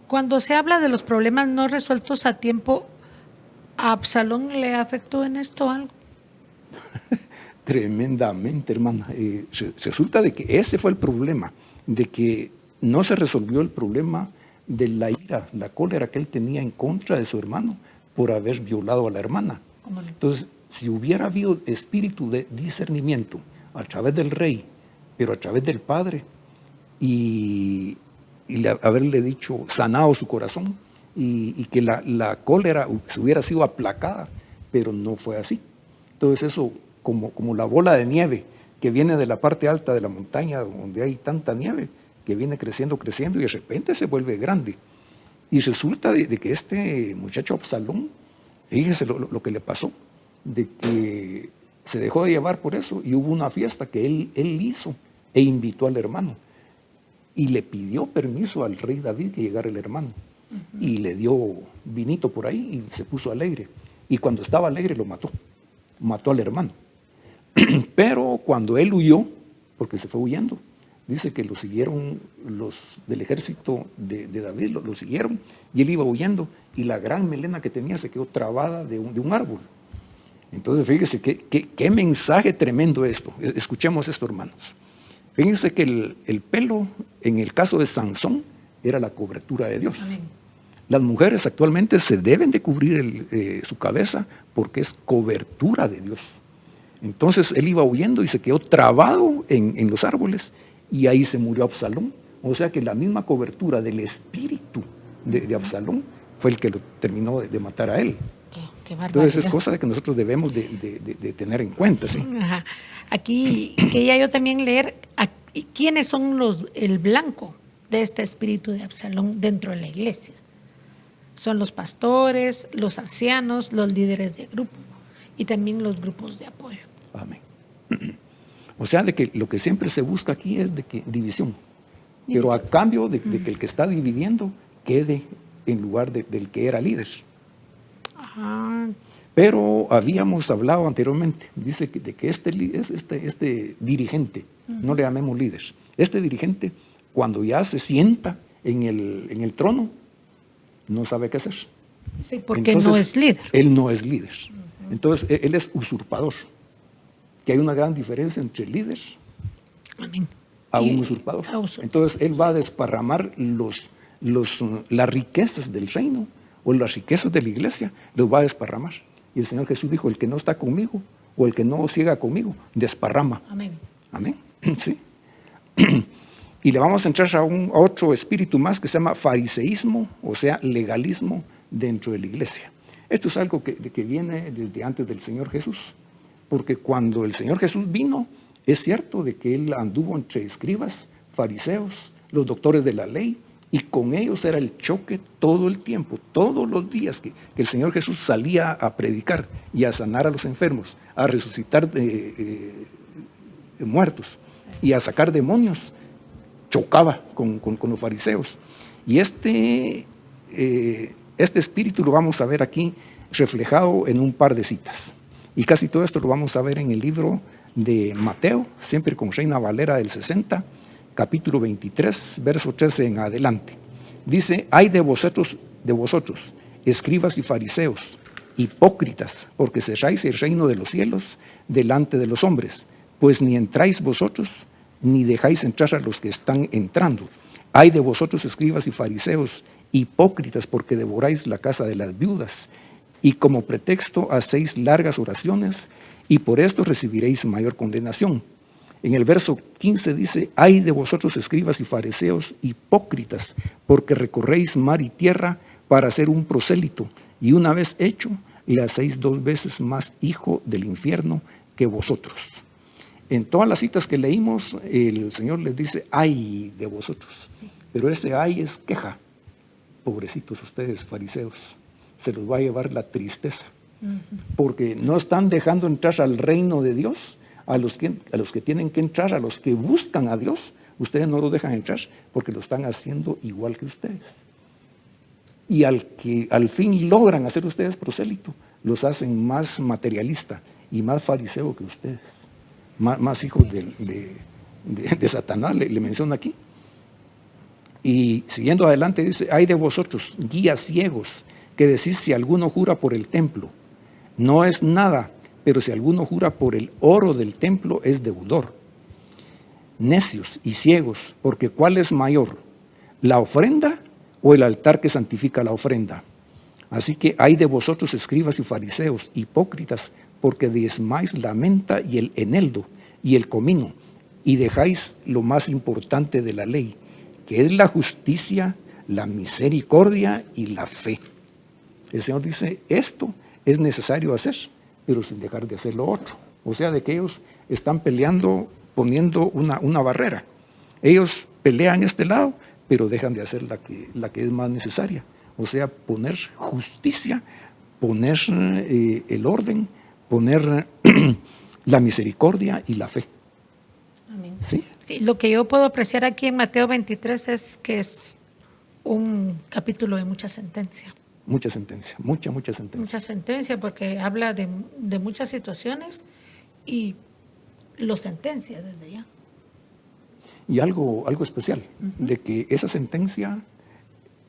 Cuando se habla de los problemas no resueltos a tiempo, ¿a Absalón le afectó en esto algo? Tremendamente, hermana. Resulta de que ese fue el problema, de que no se resolvió el problema de la ira, la cólera que él tenía en contra de su hermano por haber violado a la hermana. Entonces, si hubiera habido espíritu de discernimiento a través del rey, pero a través del padre, y haberle dicho, sanado su corazón, y que la cólera se hubiera sido aplacada, pero no fue así. Entonces eso, como la bola de nieve que viene de la parte alta de la montaña, donde hay tanta nieve, que viene creciendo, creciendo, y de repente se vuelve grande. Y resulta de que este muchacho Absalón, fíjese lo que le pasó, de que se dejó de llevar por eso, y hubo una fiesta que él hizo e invitó al hermano. Y le pidió permiso al rey David que llegara el hermano. Y le dio vinito por ahí y se puso alegre. Y cuando estaba alegre lo mató al hermano. Pero cuando él huyó, porque se fue huyendo, dice que lo siguieron los del ejército de David, lo siguieron, y él iba huyendo, y la gran melena que tenía se quedó trabada de un árbol. Entonces fíjese qué mensaje tremendo esto. Escuchemos esto, hermanos. Fíjense que el pelo, en el caso de Sansón, era la cobertura de Dios. Amén. Las mujeres actualmente se deben de cubrir su cabeza porque es cobertura de Dios. Entonces él iba huyendo y se quedó trabado en los árboles, y ahí se murió Absalón. O sea que la misma cobertura del espíritu de Absalón fue el que lo terminó de matar a él. Qué barbaridad. Entonces es cosa que nosotros debemos de tener en cuenta, ¿sí? Ajá. Aquí quería yo también leer quiénes son el blanco de este espíritu de Absalón dentro de la iglesia. Son los pastores, los ancianos, los líderes de grupo y también los grupos de apoyo. Amén. O sea, de que lo que siempre se busca aquí es de que división. Pero a cambio de que el que está dividiendo quede en lugar del que era líder. Ajá. Pero habíamos hablado anteriormente, dice de que este dirigente, no le llamemos líder, este dirigente cuando ya se sienta en el trono, no sabe qué hacer. Sí, porque entonces, no es líder. Él no es líder. Entonces, él es usurpador. Que hay una gran diferencia entre líder Amén. a un usurpador. Entonces, él va a desparramar las riquezas del reino o las riquezas de la iglesia, los va a desparramar. Y el Señor Jesús dijo, el que no está conmigo o el que no ciega conmigo, desparrama. Amén. Amén. Sí. Y le vamos a entrar a otro espíritu más que se llama fariseísmo, o sea, legalismo dentro de la iglesia. Esto es algo que viene desde antes del Señor Jesús, porque cuando el Señor Jesús vino, es cierto de que Él anduvo entre escribas, fariseos, los doctores de la ley, y con ellos era el choque todo el tiempo, todos los días que el Señor Jesús salía a predicar y a sanar a los enfermos, a resucitar muertos y a sacar demonios, chocaba con los fariseos. Y este este espíritu lo vamos a ver aquí reflejado en un par de citas. Y casi todo esto lo vamos a ver en el libro de Mateo, siempre con Reina Valera del 60, capítulo 23, verso 13 en adelante. Dice: hay de vosotros, escribas y fariseos, hipócritas, porque cerráis el reino de los cielos delante de los hombres, pues ni entráis vosotros, ni dejáis entrar a los que están entrando. Hay de vosotros, escribas y fariseos, hipócritas, porque devoráis la casa de las viudas, y como pretexto hacéis largas oraciones, y por esto recibiréis mayor condenación. En el verso 15 dice: ay de vosotros, escribas y fariseos, hipócritas, porque recorréis mar y tierra para hacer un prosélito, y una vez hecho, le hacéis 2 veces más hijo del infierno que vosotros. En todas las citas que leímos, el Señor les dice: ay de vosotros. Sí. Pero ese ay es queja. Pobrecitos ustedes, fariseos, se los va a llevar la tristeza, porque no están dejando entrar al reino de Dios a los que tienen que entrar, a los que buscan a Dios. Ustedes no los dejan entrar porque lo están haciendo igual que ustedes. Y al que al fin logran hacer ustedes prosélito, los hacen más materialista y más fariseo que ustedes, más hijos de Satanás, le menciona aquí. Y siguiendo adelante dice: hay de vosotros, guías ciegos, que decís: si alguno jura por el templo, no es nada, pero si alguno jura por el oro del templo, es deudor. Necios y ciegos, porque ¿cuál es mayor, la ofrenda o el altar que santifica la ofrenda? Así que hay de vosotros, escribas y fariseos, hipócritas, porque diezmáis la menta y el eneldo y el comino, y dejáis lo más importante de la ley, que es la justicia, la misericordia y la fe. El Señor dice: esto es necesario hacer, pero sin dejar de hacer lo otro. O sea, de que ellos están peleando, poniendo una barrera. Ellos pelean este lado, pero dejan de hacer la que es más necesaria. O sea, poner justicia, poner el orden, poner la misericordia y la fe. Amén. ¿Sí? Sí, lo que yo puedo apreciar aquí en Mateo 23 es que es un capítulo de mucha sentencia. Mucha sentencia, mucha sentencia. Mucha sentencia, porque habla de muchas situaciones y lo sentencia desde ya. Y algo especial, de que esa sentencia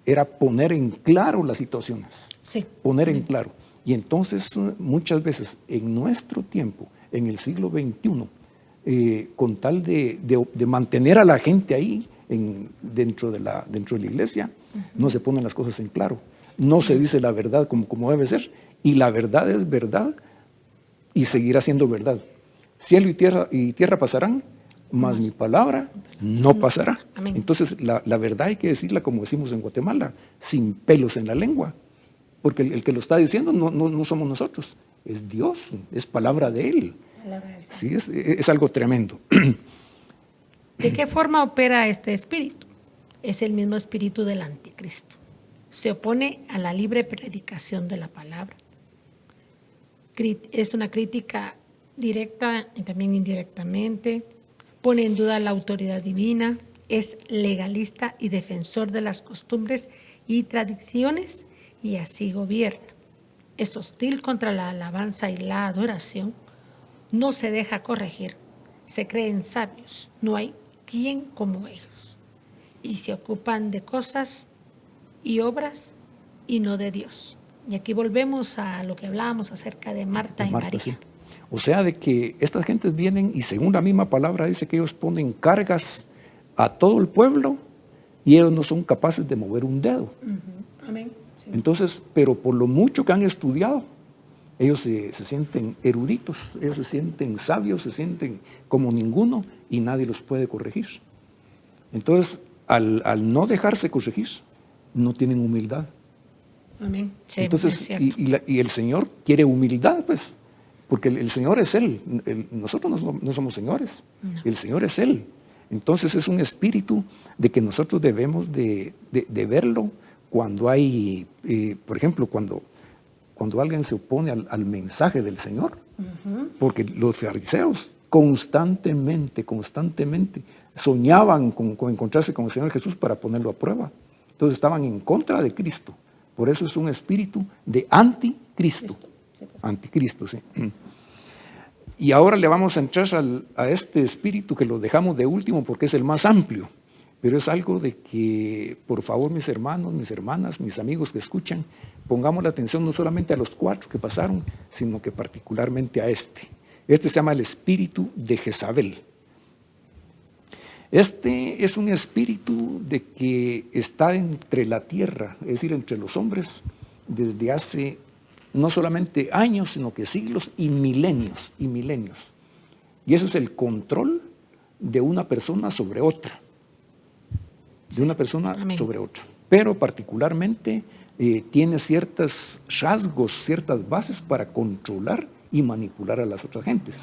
era poner en claro las situaciones. Sí. Poner en claro. Y entonces muchas veces en nuestro tiempo, en el siglo XXI, con tal de mantener a la gente ahí dentro de la iglesia, no se ponen las cosas en claro. No se dice la verdad como debe ser, y la verdad es verdad y seguirá siendo verdad. Cielo y tierra pasarán, mas mi palabra no pasará. Amén. Entonces la verdad hay que decirla como decimos en Guatemala, sin pelos en la lengua, porque el que lo está diciendo no somos nosotros, es Dios, es palabra de Él. Sí, es algo tremendo. ¿De qué forma opera este espíritu? Es el mismo espíritu del anticristo. Se opone a la libre predicación de la palabra. Es una crítica directa y también indirectamente. Pone en duda la autoridad divina. Es legalista y defensor de las costumbres y tradiciones, y así gobierna. Es hostil contra la alabanza y la adoración. No se deja corregir. Se creen sabios. No hay quien como ellos. Y se ocupan de cosas y obras y no de Dios. Y aquí volvemos a lo que hablábamos acerca de Marta y María. Sí. O sea, de que estas gentes vienen y según la misma palabra dice que ellos ponen cargas a todo el pueblo y ellos no son capaces de mover un dedo. Amén. Sí. Entonces, pero por lo mucho que han estudiado, ellos se sienten eruditos, ellos se sienten sabios, se sienten como ninguno y nadie los puede corregir. Entonces, al no dejarse corregir, no tienen humildad. Amén. Sí, entonces, y el Señor quiere humildad, pues, porque el Señor es Él. Nosotros no somos señores, no. El Señor es Él. Entonces es un espíritu de que nosotros debemos de verlo cuando hay, por ejemplo, cuando alguien se opone al mensaje del Señor, porque los fariseos constantemente soñaban con encontrarse con el Señor Jesús para ponerlo a prueba. Entonces estaban en contra de Cristo. Por eso es un espíritu de anticristo. Anticristo, sí. Y ahora le vamos a entrar a este espíritu que lo dejamos de último porque es el más amplio. Pero es algo de que, por favor, mis hermanos, mis hermanas, mis amigos que escuchan, pongamos la atención no solamente a los 4 que pasaron, sino que particularmente a este. Este se llama el espíritu de Jezabel. Este es un espíritu de que está entre la tierra, es decir, entre los hombres, desde hace no solamente años, sino que siglos y milenios, y milenios. Y ese es el control de una persona sobre otra. De una persona sobre otra. Pero particularmente tiene ciertos rasgos, ciertas bases para controlar y manipular a las otras gentes.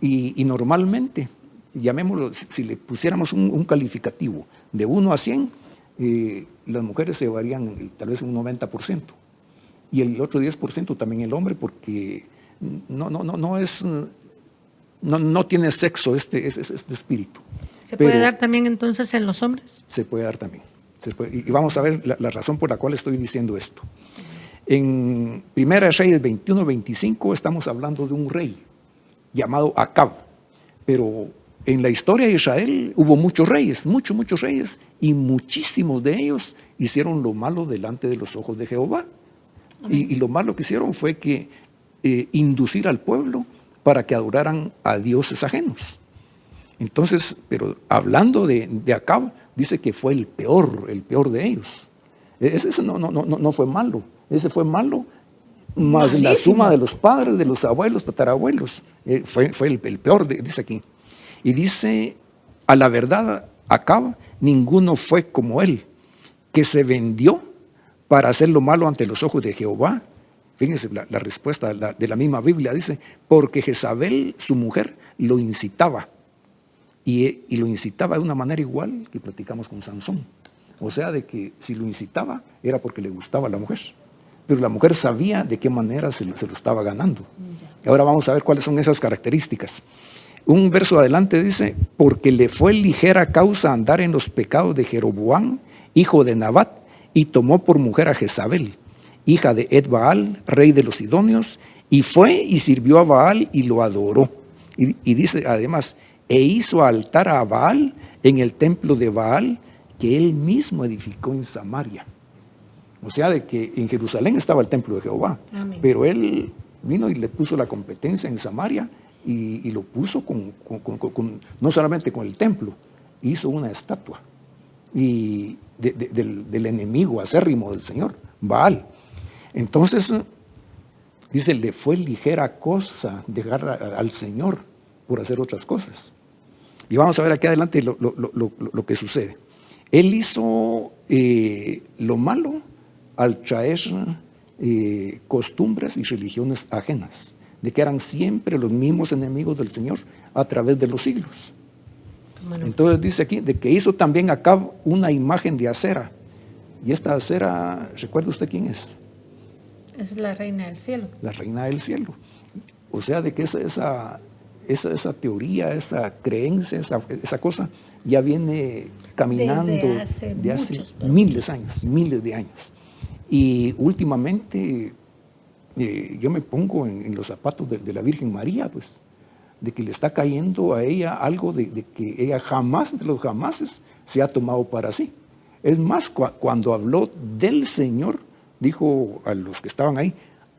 Y normalmente, llamémoslo, si le pusiéramos un calificativo de 1 a 100, las mujeres se llevarían tal vez un 90%. Y el otro 10% también el hombre, porque no tiene sexo este espíritu. ¿Se puede dar también entonces en los hombres? Se puede dar también. Y vamos a ver la razón por la cual estoy diciendo esto. En 1 Reyes 21-25 estamos hablando de un rey llamado Acab. Pero en la historia de Israel hubo muchos reyes, muchos reyes, y muchísimos de ellos hicieron lo malo delante de los ojos de Jehová. Y lo malo que hicieron fue que inducir al pueblo para que adoraran a dioses ajenos. Entonces, pero hablando de Acab, dice que fue el peor de ellos. Ese no fue malo, ese fue malo, más malísimo. La suma de los padres, de los abuelos, tatarabuelos, fue el peor, dice aquí. Y dice, a la verdad, Acab, ninguno fue como él, que se vendió para hacer lo malo ante los ojos de Jehová. Fíjense la respuesta de la misma Biblia, dice, porque Jezabel, su mujer, lo incitaba. Y lo incitaba de una manera igual que platicamos con Sansón. O sea, de que si lo incitaba era porque le gustaba a la mujer. Pero la mujer sabía de qué manera se lo estaba ganando. Y ahora vamos a ver cuáles son esas características. Un verso adelante dice, porque le fue ligera causa andar en los pecados de Jeroboam, hijo de Nabat, y tomó por mujer a Jezabel, hija de Ed-Baal, rey de los Sidonios, y fue y sirvió a Baal y lo adoró. Y dice además, e hizo altar a Baal en el templo de Baal que él mismo edificó en Samaria. O sea, de que en Jerusalén estaba el templo de Jehová. Amén. Pero él vino y le puso la competencia en Samaria y lo puso no solamente con el templo, hizo una estatua y del enemigo acérrimo del Señor, Baal. Entonces, dice, le fue ligera cosa dejar al Señor por hacer otras cosas. Y vamos a ver aquí adelante lo que sucede. Él hizo lo malo al traer costumbres y religiones ajenas, de que eran siempre los mismos enemigos del Señor a través de los siglos. Bueno. Entonces dice aquí, de que hizo también Acab una imagen de Acera. Y esta Acera, ¿recuerda usted quién es? Es la reina del cielo. La reina del cielo. O sea, de que esa teoría, esa creencia, esa cosa, ya viene caminando de hace miles de años. Y últimamente yo me pongo en los zapatos de la Virgen María, pues, de que le está cayendo a ella algo de que ella jamás, de los jamases, se ha tomado para sí. Es más, cuando habló del Señor, dijo a los que estaban ahí,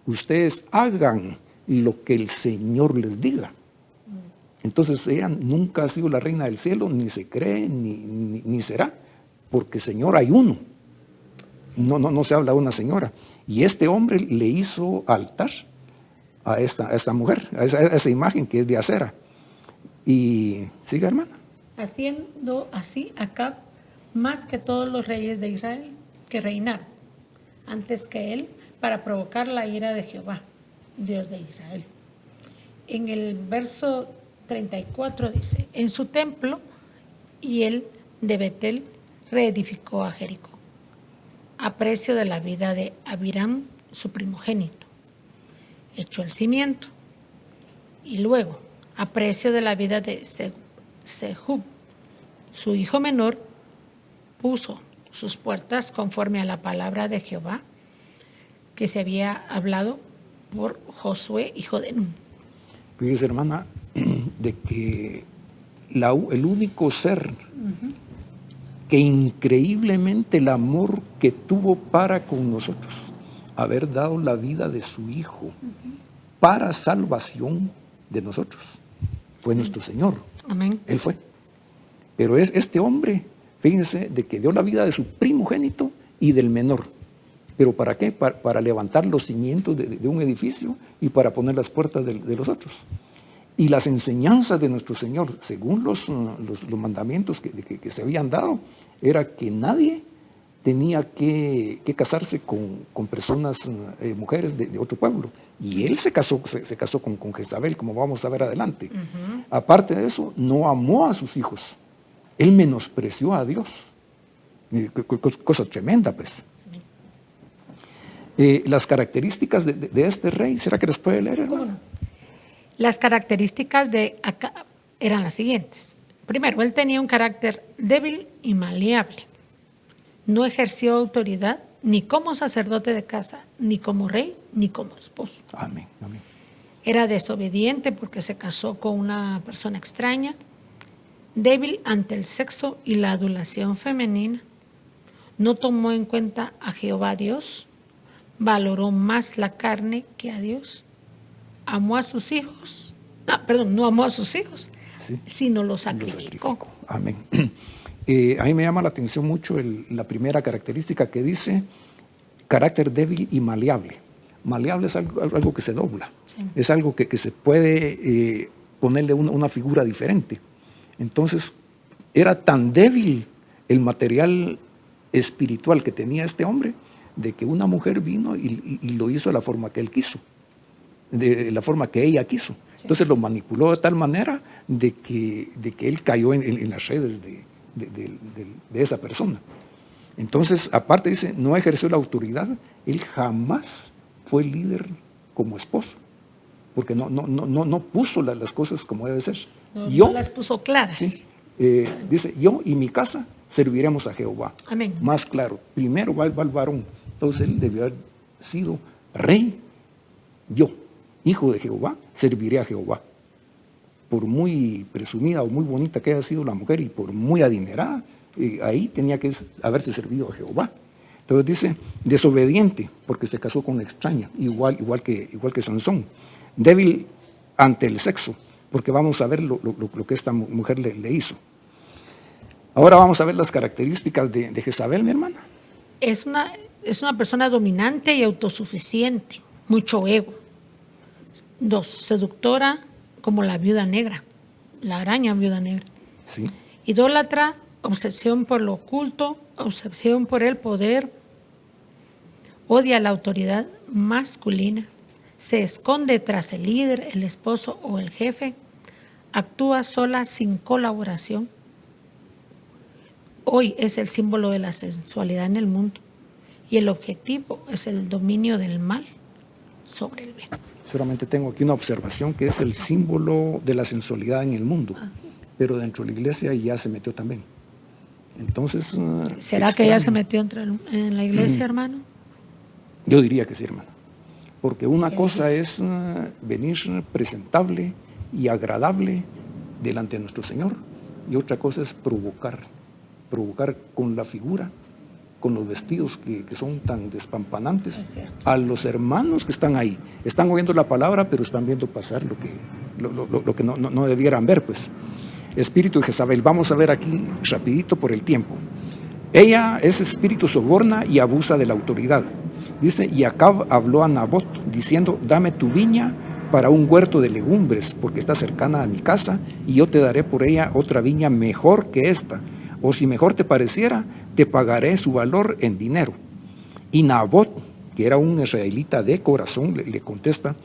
ustedes hagan lo que el Señor les diga. Entonces ella nunca ha sido la reina del cielo, ni se cree, ni será, porque Señor hay uno. No se habla de una señora. Y este hombre le hizo altar a esta mujer, a esa imagen que es de Acera. Y siga, hermana. Haciendo así Acab más que todos los reyes de Israel que reinaron antes que él, para provocar la ira de Jehová, Dios de Israel. En el verso 34 dice, en su templo y él de Betel reedificó a Jericó, a precio de la vida de Abiram, su primogénito, echó el cimiento, y luego, a precio de la vida de Sehub, su hijo menor, puso sus puertas conforme a la palabra de Jehová que se había hablado por Josué, hijo de Nun. Fíjese, hermana, de que el único ser que increíblemente el amor que tuvo para con nosotros, haber dado la vida de su Hijo para salvación de nosotros, fue nuestro Señor. Amén. Él fue. Pero es este hombre, fíjense, de que dio la vida de su primogénito y del menor. ¿Pero para qué? Para levantar los cimientos de un edificio y para poner las puertas de los otros. Y las enseñanzas de nuestro Señor, según los mandamientos que se habían dado, era que nadie tenía que casarse con personas, mujeres de otro pueblo. Y él se casó con Jezabel, como vamos a ver adelante. Aparte de eso, no amó a sus hijos. Él menospreció a Dios. Cosa tremenda, pues. Las características de este rey, ¿será que las puede leer, hermano? ¿Cómo no? Las características de Acab eran las siguientes. Primero, él tenía un carácter débil y maleable. No ejerció autoridad ni como sacerdote de casa, ni como rey, ni como esposo. Amén, amén. Era desobediente porque se casó con una persona extraña, débil ante el sexo y la adulación femenina. No tomó en cuenta a Jehová Dios, valoró más la carne que a Dios. Amó a sus hijos, no amó a sus hijos, sí, sino los sacrificó. Amén. A mí me llama la atención mucho la primera característica que dice carácter débil y maleable. Maleable es algo que se dobla, sí. Es algo que se puede ponerle una figura diferente. Entonces, era tan débil el material espiritual que tenía este hombre, de que una mujer vino y lo hizo de la forma que él quiso, de la forma que ella quiso. Sí. Entonces lo manipuló de tal manera de que él cayó en las redes de esa persona. Entonces, aparte dice, no ejerció la autoridad, él jamás fue líder como esposo, porque no puso las cosas como debe ser. No las puso claras. Sí, dice, yo y mi casa serviremos a Jehová. Amén. Más claro, primero va el varón. Entonces él debió haber sido rey. Yo, hijo de Jehová, serviré a Jehová. Por muy presumida o muy bonita que haya sido la mujer y por muy adinerada, ahí tenía que haberse servido a Jehová. Entonces dice, desobediente, porque se casó con una extraña, igual que Sansón. Débil ante el sexo, porque vamos a ver lo que esta mujer le hizo. Ahora vamos a ver las características de Jezabel, mi hermana. Es una persona dominante y autosuficiente, mucho ego. 2, seductora como la viuda negra, la araña viuda negra. Sí. Idólatra, obsesión por lo oculto, obsesión por el poder, odia la autoridad masculina, se esconde tras el líder, el esposo o el jefe, actúa sola sin colaboración. Hoy es el símbolo de la sensualidad en el mundo y el objetivo es el dominio del mal sobre el bien. Solamente tengo aquí una observación que es el símbolo de la sensualidad en el mundo, pero dentro de la iglesia ya se metió también. Entonces, ¿será que ya se metió en la iglesia, hermano? Yo diría que sí, hermano, porque una cosa es venir presentable y agradable delante de nuestro Señor y otra cosa es provocar con la figura, con los vestidos que son tan despampanantes a los hermanos que están ahí. Están oyendo la palabra, pero están viendo pasar lo que no debieran ver, pues. Espíritu de Jezabel, vamos a ver aquí rapidito por el tiempo. Ella, ese espíritu, soborna y abusa de la autoridad. Dice, y Acab habló a Nabot, diciendo, dame tu viña para un huerto de legumbres, porque está cercana a mi casa, y yo te daré por ella otra viña mejor que esta. O si mejor te pareciera, te pagaré su valor en dinero. Y Nabot, que era un israelita de corazón, le contesta,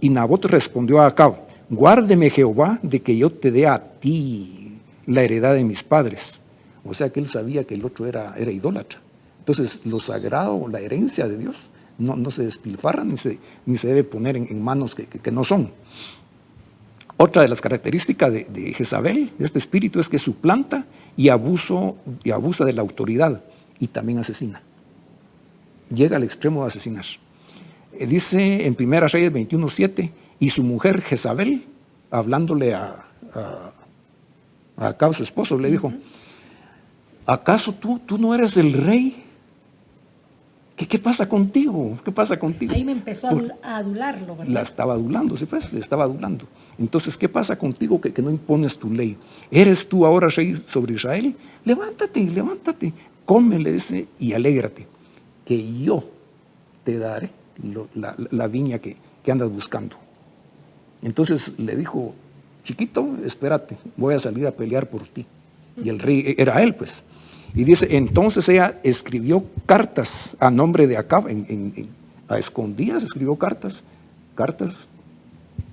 y Nabot respondió a Acab, guárdeme Jehová de que yo te dé a ti la heredad de mis padres. O sea que él sabía que el otro era idólatra. Entonces, lo sagrado, la herencia de Dios, no se despilfarra ni se debe poner en manos que no son. Otra de las características de Jezabel, de este espíritu, es que suplanta y abusa de la autoridad y también asesina. Llega al extremo de asesinar. Dice en 1 Reyes 21:7, y su mujer Jezabel, hablándole a Acab, su esposo, le dijo, ¿acaso tú no eres el rey? ¿Qué pasa contigo? ¿Qué pasa contigo? Ahí me empezó a adularlo, ¿verdad? La estaba adulando, sí, pues, le estaba adulando. Entonces, ¿qué pasa contigo que no impones tu ley? ¿Eres tú ahora rey sobre Israel? Levántate, come, le dice, y alégrate, que yo te daré la viña que andas buscando. Entonces le dijo, chiquito, espérate, voy a salir a pelear por ti. Y el rey era él, pues. Y dice, entonces ella escribió cartas a nombre de Acab, a escondidas escribió cartas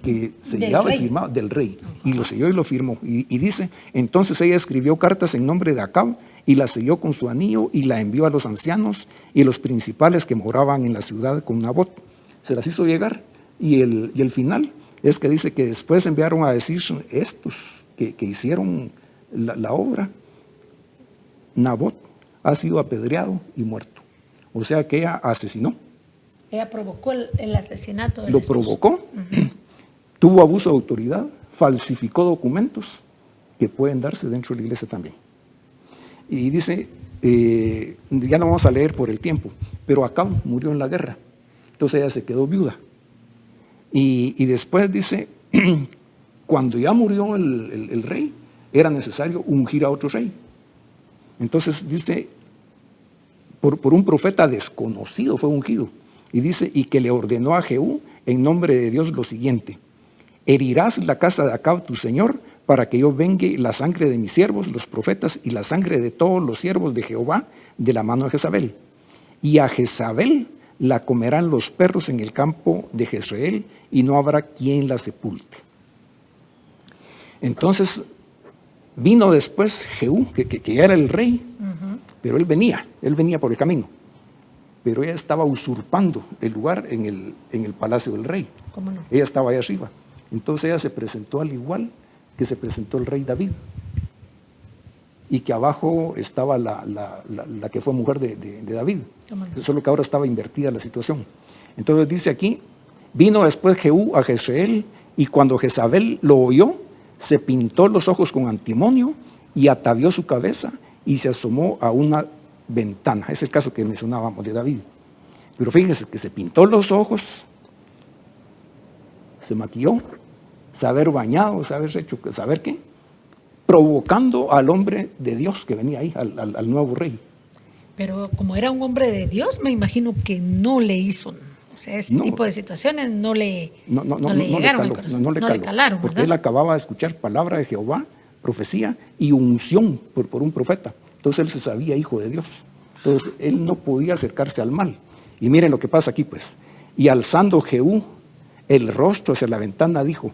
que sellaba y firmaba del rey. Y lo selló y lo firmó. Y dice, entonces ella escribió cartas en nombre de Acab y la selló con su anillo y la envió a los ancianos y los principales que moraban en la ciudad con Nabot. Se las hizo llegar. Y el final es que dice que después enviaron a decir estos que hicieron la obra, Nabot ha sido apedreado y muerto. O sea que ella asesinó. Ella provocó el asesinato del Lo esposo. provocó, tuvo abuso de autoridad, falsificó documentos que pueden darse dentro de la iglesia también. Y dice, ya no vamos a leer por el tiempo, pero Acab murió en la guerra. Entonces ella se quedó viuda. Y después dice, cuando ya murió el rey, era necesario ungir a otro rey. Entonces dice, por un profeta desconocido fue ungido. Y dice, y que le ordenó a Jehú en nombre de Dios lo siguiente: herirás la casa de Acab tu señor, para que yo vengue la sangre de mis siervos, los profetas, y la sangre de todos los siervos de Jehová de la mano de Jezabel. Y a Jezabel la comerán los perros en el campo de Jezreel, y no habrá quien la sepulte. Entonces vino después Jehú, que ya era el rey, pero él venía por el camino. Pero ella estaba usurpando el lugar en el palacio del rey. ¿Cómo no? Ella estaba ahí arriba. Entonces ella se presentó al igual que se presentó el rey David. Y que abajo estaba la que fue mujer de David. Solo que ahora estaba invertida la situación. Entonces dice aquí, vino después Jehú a Jezreel, y cuando Jezabel lo oyó, se pintó los ojos con antimonio y atavió su cabeza y se asomó a una ventana. Es el caso que mencionábamos de David. Pero fíjense que se pintó los ojos, se maquilló, se haber bañado, se haber hecho, saber qué, provocando al hombre de Dios que venía ahí, al nuevo rey. Pero como era un hombre de Dios, me imagino que no le hizo, o sea, ese tipo de situaciones no le llegaron al corazón, no le calaron, porque ¿verdad? él acababa de escuchar palabra de Jehová, profecía y unción por un profeta. Entonces él se sabía hijo de Dios. Entonces él no podía acercarse al mal. Y miren lo que pasa aquí, pues. Y alzando Jehú el rostro hacia la ventana, dijo: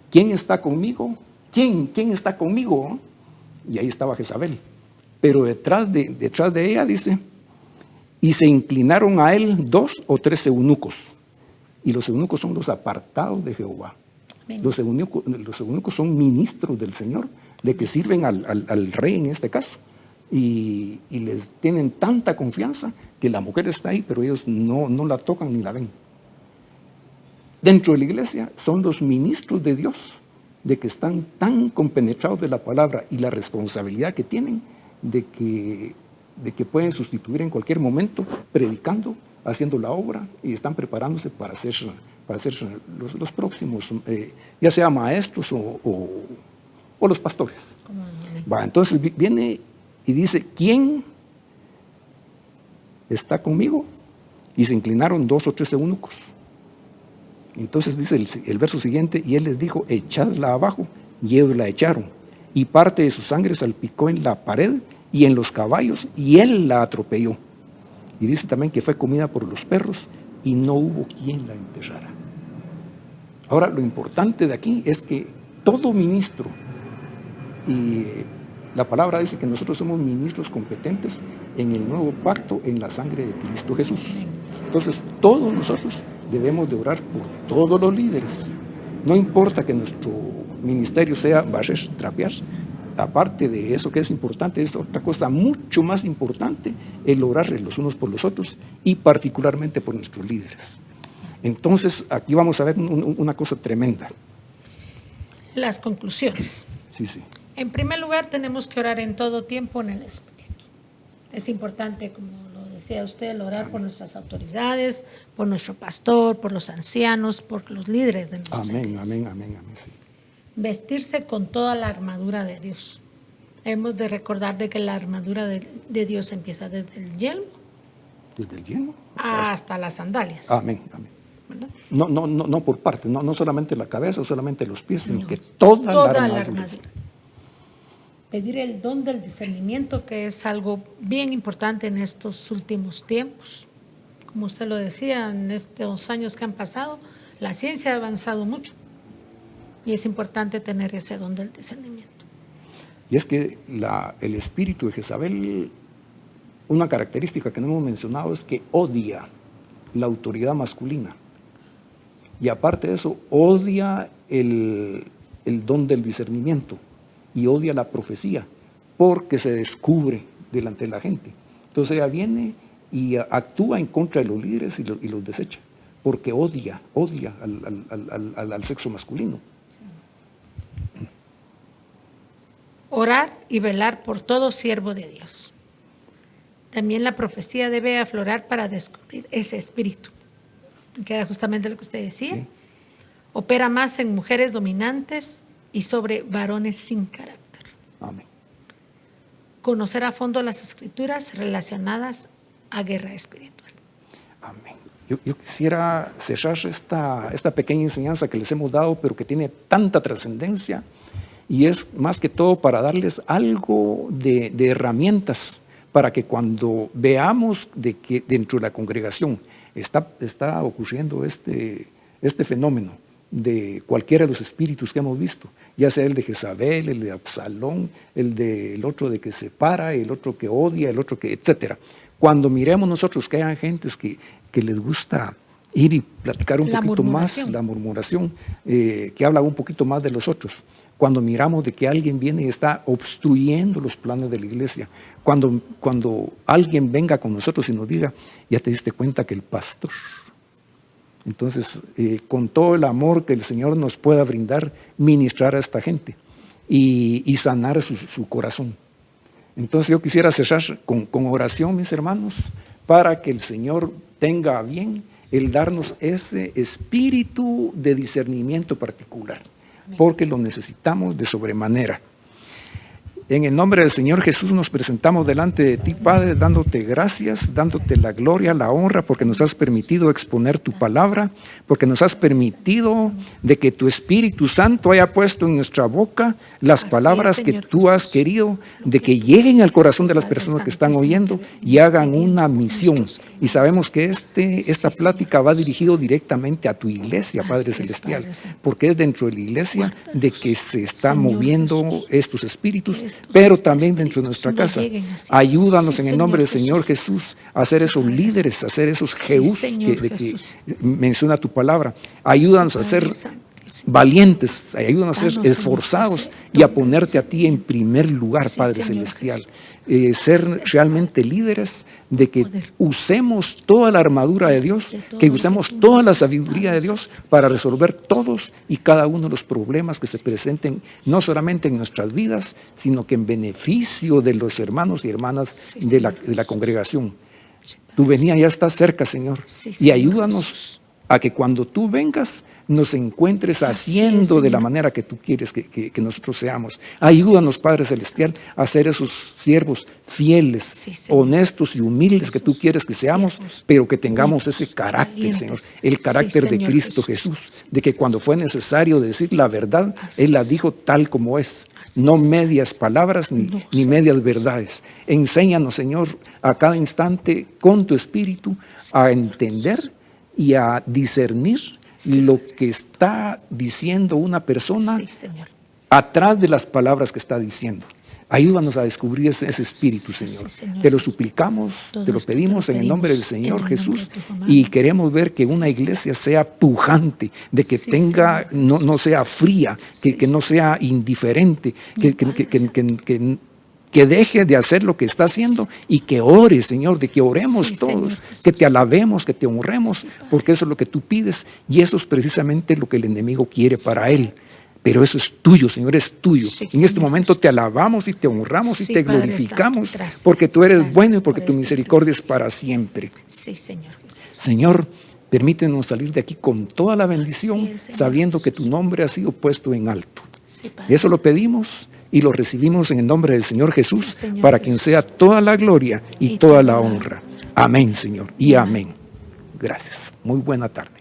¿quién está conmigo? ¿Quién está conmigo? Y ahí estaba Jezabel. Pero detrás de ella dice, y se inclinaron a él 2 o 3 eunucos. Y los eunucos son los apartados de Jehová. Los eunucos son ministros del Señor, de que sirven al rey en este caso. Y les tienen tanta confianza que la mujer está ahí, pero ellos no la tocan ni la ven. Dentro de la iglesia son los ministros de Dios, de que están tan compenetrados de la palabra y la responsabilidad que tienen de que pueden sustituir en cualquier momento, predicando, haciendo la obra, y están preparándose para ser los próximos, ya sea maestros o los pastores. Entonces viene y dice: ¿quién está conmigo? Y se inclinaron 2 o 3 eunucos. Entonces dice el verso siguiente: y él les dijo: echadla abajo. Y ellos la echaron, y parte de su sangre salpicó en la pared y en los caballos, y él la atropelló. Y dice también que fue comida por los perros, y no hubo quien la enterrara. Ahora, lo importante de aquí es que todo ministro, y la palabra dice que nosotros somos ministros competentes en el nuevo pacto, en la sangre de Cristo Jesús. Entonces, todos nosotros debemos de orar por todos los líderes. No importa que nuestro ministerio sea barrer, trapear, aparte de eso que es importante, es otra cosa mucho más importante, el orar los unos por los otros y particularmente por nuestros líderes. Entonces, aquí vamos a ver una cosa tremenda. Las conclusiones. Sí, sí. En primer lugar, tenemos que orar en todo tiempo en el Espíritu. Es importante, como lo decía usted, el orar por nuestras autoridades, por nuestro pastor, por los ancianos, por los líderes de nuestra iglesia. Amén. Sí. Vestirse con toda la armadura de Dios. Hemos de recordar de que la armadura de Dios empieza desde el yelmo. ¿Desde el yelmo? Hasta las sandalias. Amén. No por parte, no solamente la cabeza o solamente los pies, sino que toda la armadura. Pedir el don del discernimiento, que es algo bien importante en estos últimos tiempos. Como usted lo decía, en estos años que han pasado, la ciencia ha avanzado mucho y es importante tener ese don del discernimiento. Y es que el espíritu de Jezabel, una característica que no hemos mencionado es que odia la autoridad masculina. Y aparte de eso, odia el don del discernimiento y odia la profecía porque se descubre delante de la gente. Entonces ella viene y actúa en contra de los líderes y los desecha porque odia al sexo masculino. Orar y velar por todo siervo de Dios. También la profecía debe aflorar para descubrir ese espíritu, que era justamente lo que usted decía. Sí. Opera más en mujeres dominantes y sobre varones sin carácter. Amén. Conocer a fondo las escrituras relacionadas a guerra espiritual. Amén. Yo quisiera cerrar esta pequeña enseñanza que les hemos dado, pero que tiene tanta trascendencia, y es más que todo para darles algo de herramientas para que cuando veamos de que dentro de la congregación está ocurriendo este fenómeno de cualquiera de los espíritus que hemos visto, ya sea el de Jezabel, el de Absalón, el otro de que separa, el otro que odia, el otro que, etcétera. Cuando miremos nosotros que hayan gentes que les gusta ir y platicar un poquito más, la murmuración, que habla un poquito más de los otros. Cuando miramos de que alguien viene y está obstruyendo los planes de la iglesia, cuando alguien venga con nosotros y nos diga, ya te diste cuenta que el pastor. Entonces, con todo el amor que el Señor nos pueda brindar, ministrar a esta gente y sanar su corazón. Entonces yo quisiera cerrar con oración, mis hermanos, para que el Señor tenga a bien el darnos ese espíritu de discernimiento particular, porque lo necesitamos de sobremanera. En el nombre del Señor Jesús nos presentamos delante de ti, Padre, dándote gracias, dándote la gloria, la honra, porque nos has permitido exponer tu palabra, porque nos has permitido de que tu Espíritu Santo haya puesto en nuestra boca las palabras que tú has querido, de que lleguen al corazón de las personas que están oyendo y hagan una misión. Y sabemos que esta plática va dirigido directamente a tu iglesia, Padre Celestial, porque es dentro de la iglesia de que se están moviendo estos espíritus, pero también dentro de nuestra casa. Ayúdanos en el nombre del Señor Jesús a ser esos líderes, a ser esos Jehús que menciona tu palabra. Ayúdanos a ser valientes, ayúdanos a ser esforzados y a ponerte a ti en primer lugar, Padre Celestial. Ser realmente líderes, de que usemos toda la armadura de Dios, que usemos toda la sabiduría de Dios para resolver todos y cada uno de los problemas que se presenten, no solamente en nuestras vidas, sino que en beneficio de los hermanos y hermanas de la congregación. Tu venida ya está cerca, Señor, y ayúdanos a que cuando tú vengas nos encuentres haciendo de la manera que tú quieres que nosotros seamos. Ayúdanos, Padre Celestial, a ser esos siervos fieles, honestos y humildes que tú quieres que seamos, pero que tengamos ese carácter, Señor, el carácter de Cristo Jesús, de que cuando fue necesario decir la verdad, Él la dijo tal como es, no medias palabras ni medias verdades. Enséñanos, Señor, a cada instante con tu Espíritu a entender y a discernir lo que está diciendo una persona atrás de las palabras que está diciendo. Ayúdanos a descubrir ese espíritu, Señor. Señor. Te lo suplicamos, te lo pedimos en el nombre del Señor Jesús, y queremos ver que una iglesia sea pujante, de que tenga, no sea fría, que no sea indiferente, que deje de hacer lo que está haciendo y que ore, Señor, de que oremos todos, Señor, que te alabemos, que te honremos, porque eso es lo que tú pides y eso es precisamente lo que el enemigo quiere para él. Pero eso es tuyo, Señor, es tuyo. En este momento te alabamos y te honramos y te glorificamos, porque tú eres bueno y porque tu misericordia es para siempre. Sí, Señor Jesús. Señor, permítenos salir de aquí con toda la bendición, sabiendo que tu nombre ha sido puesto en alto. Eso lo pedimos y lo recibimos en el nombre del Señor Jesús, para quien sea toda la gloria y toda la honra. Amén, Señor, y amén. Gracias. Muy buena tarde.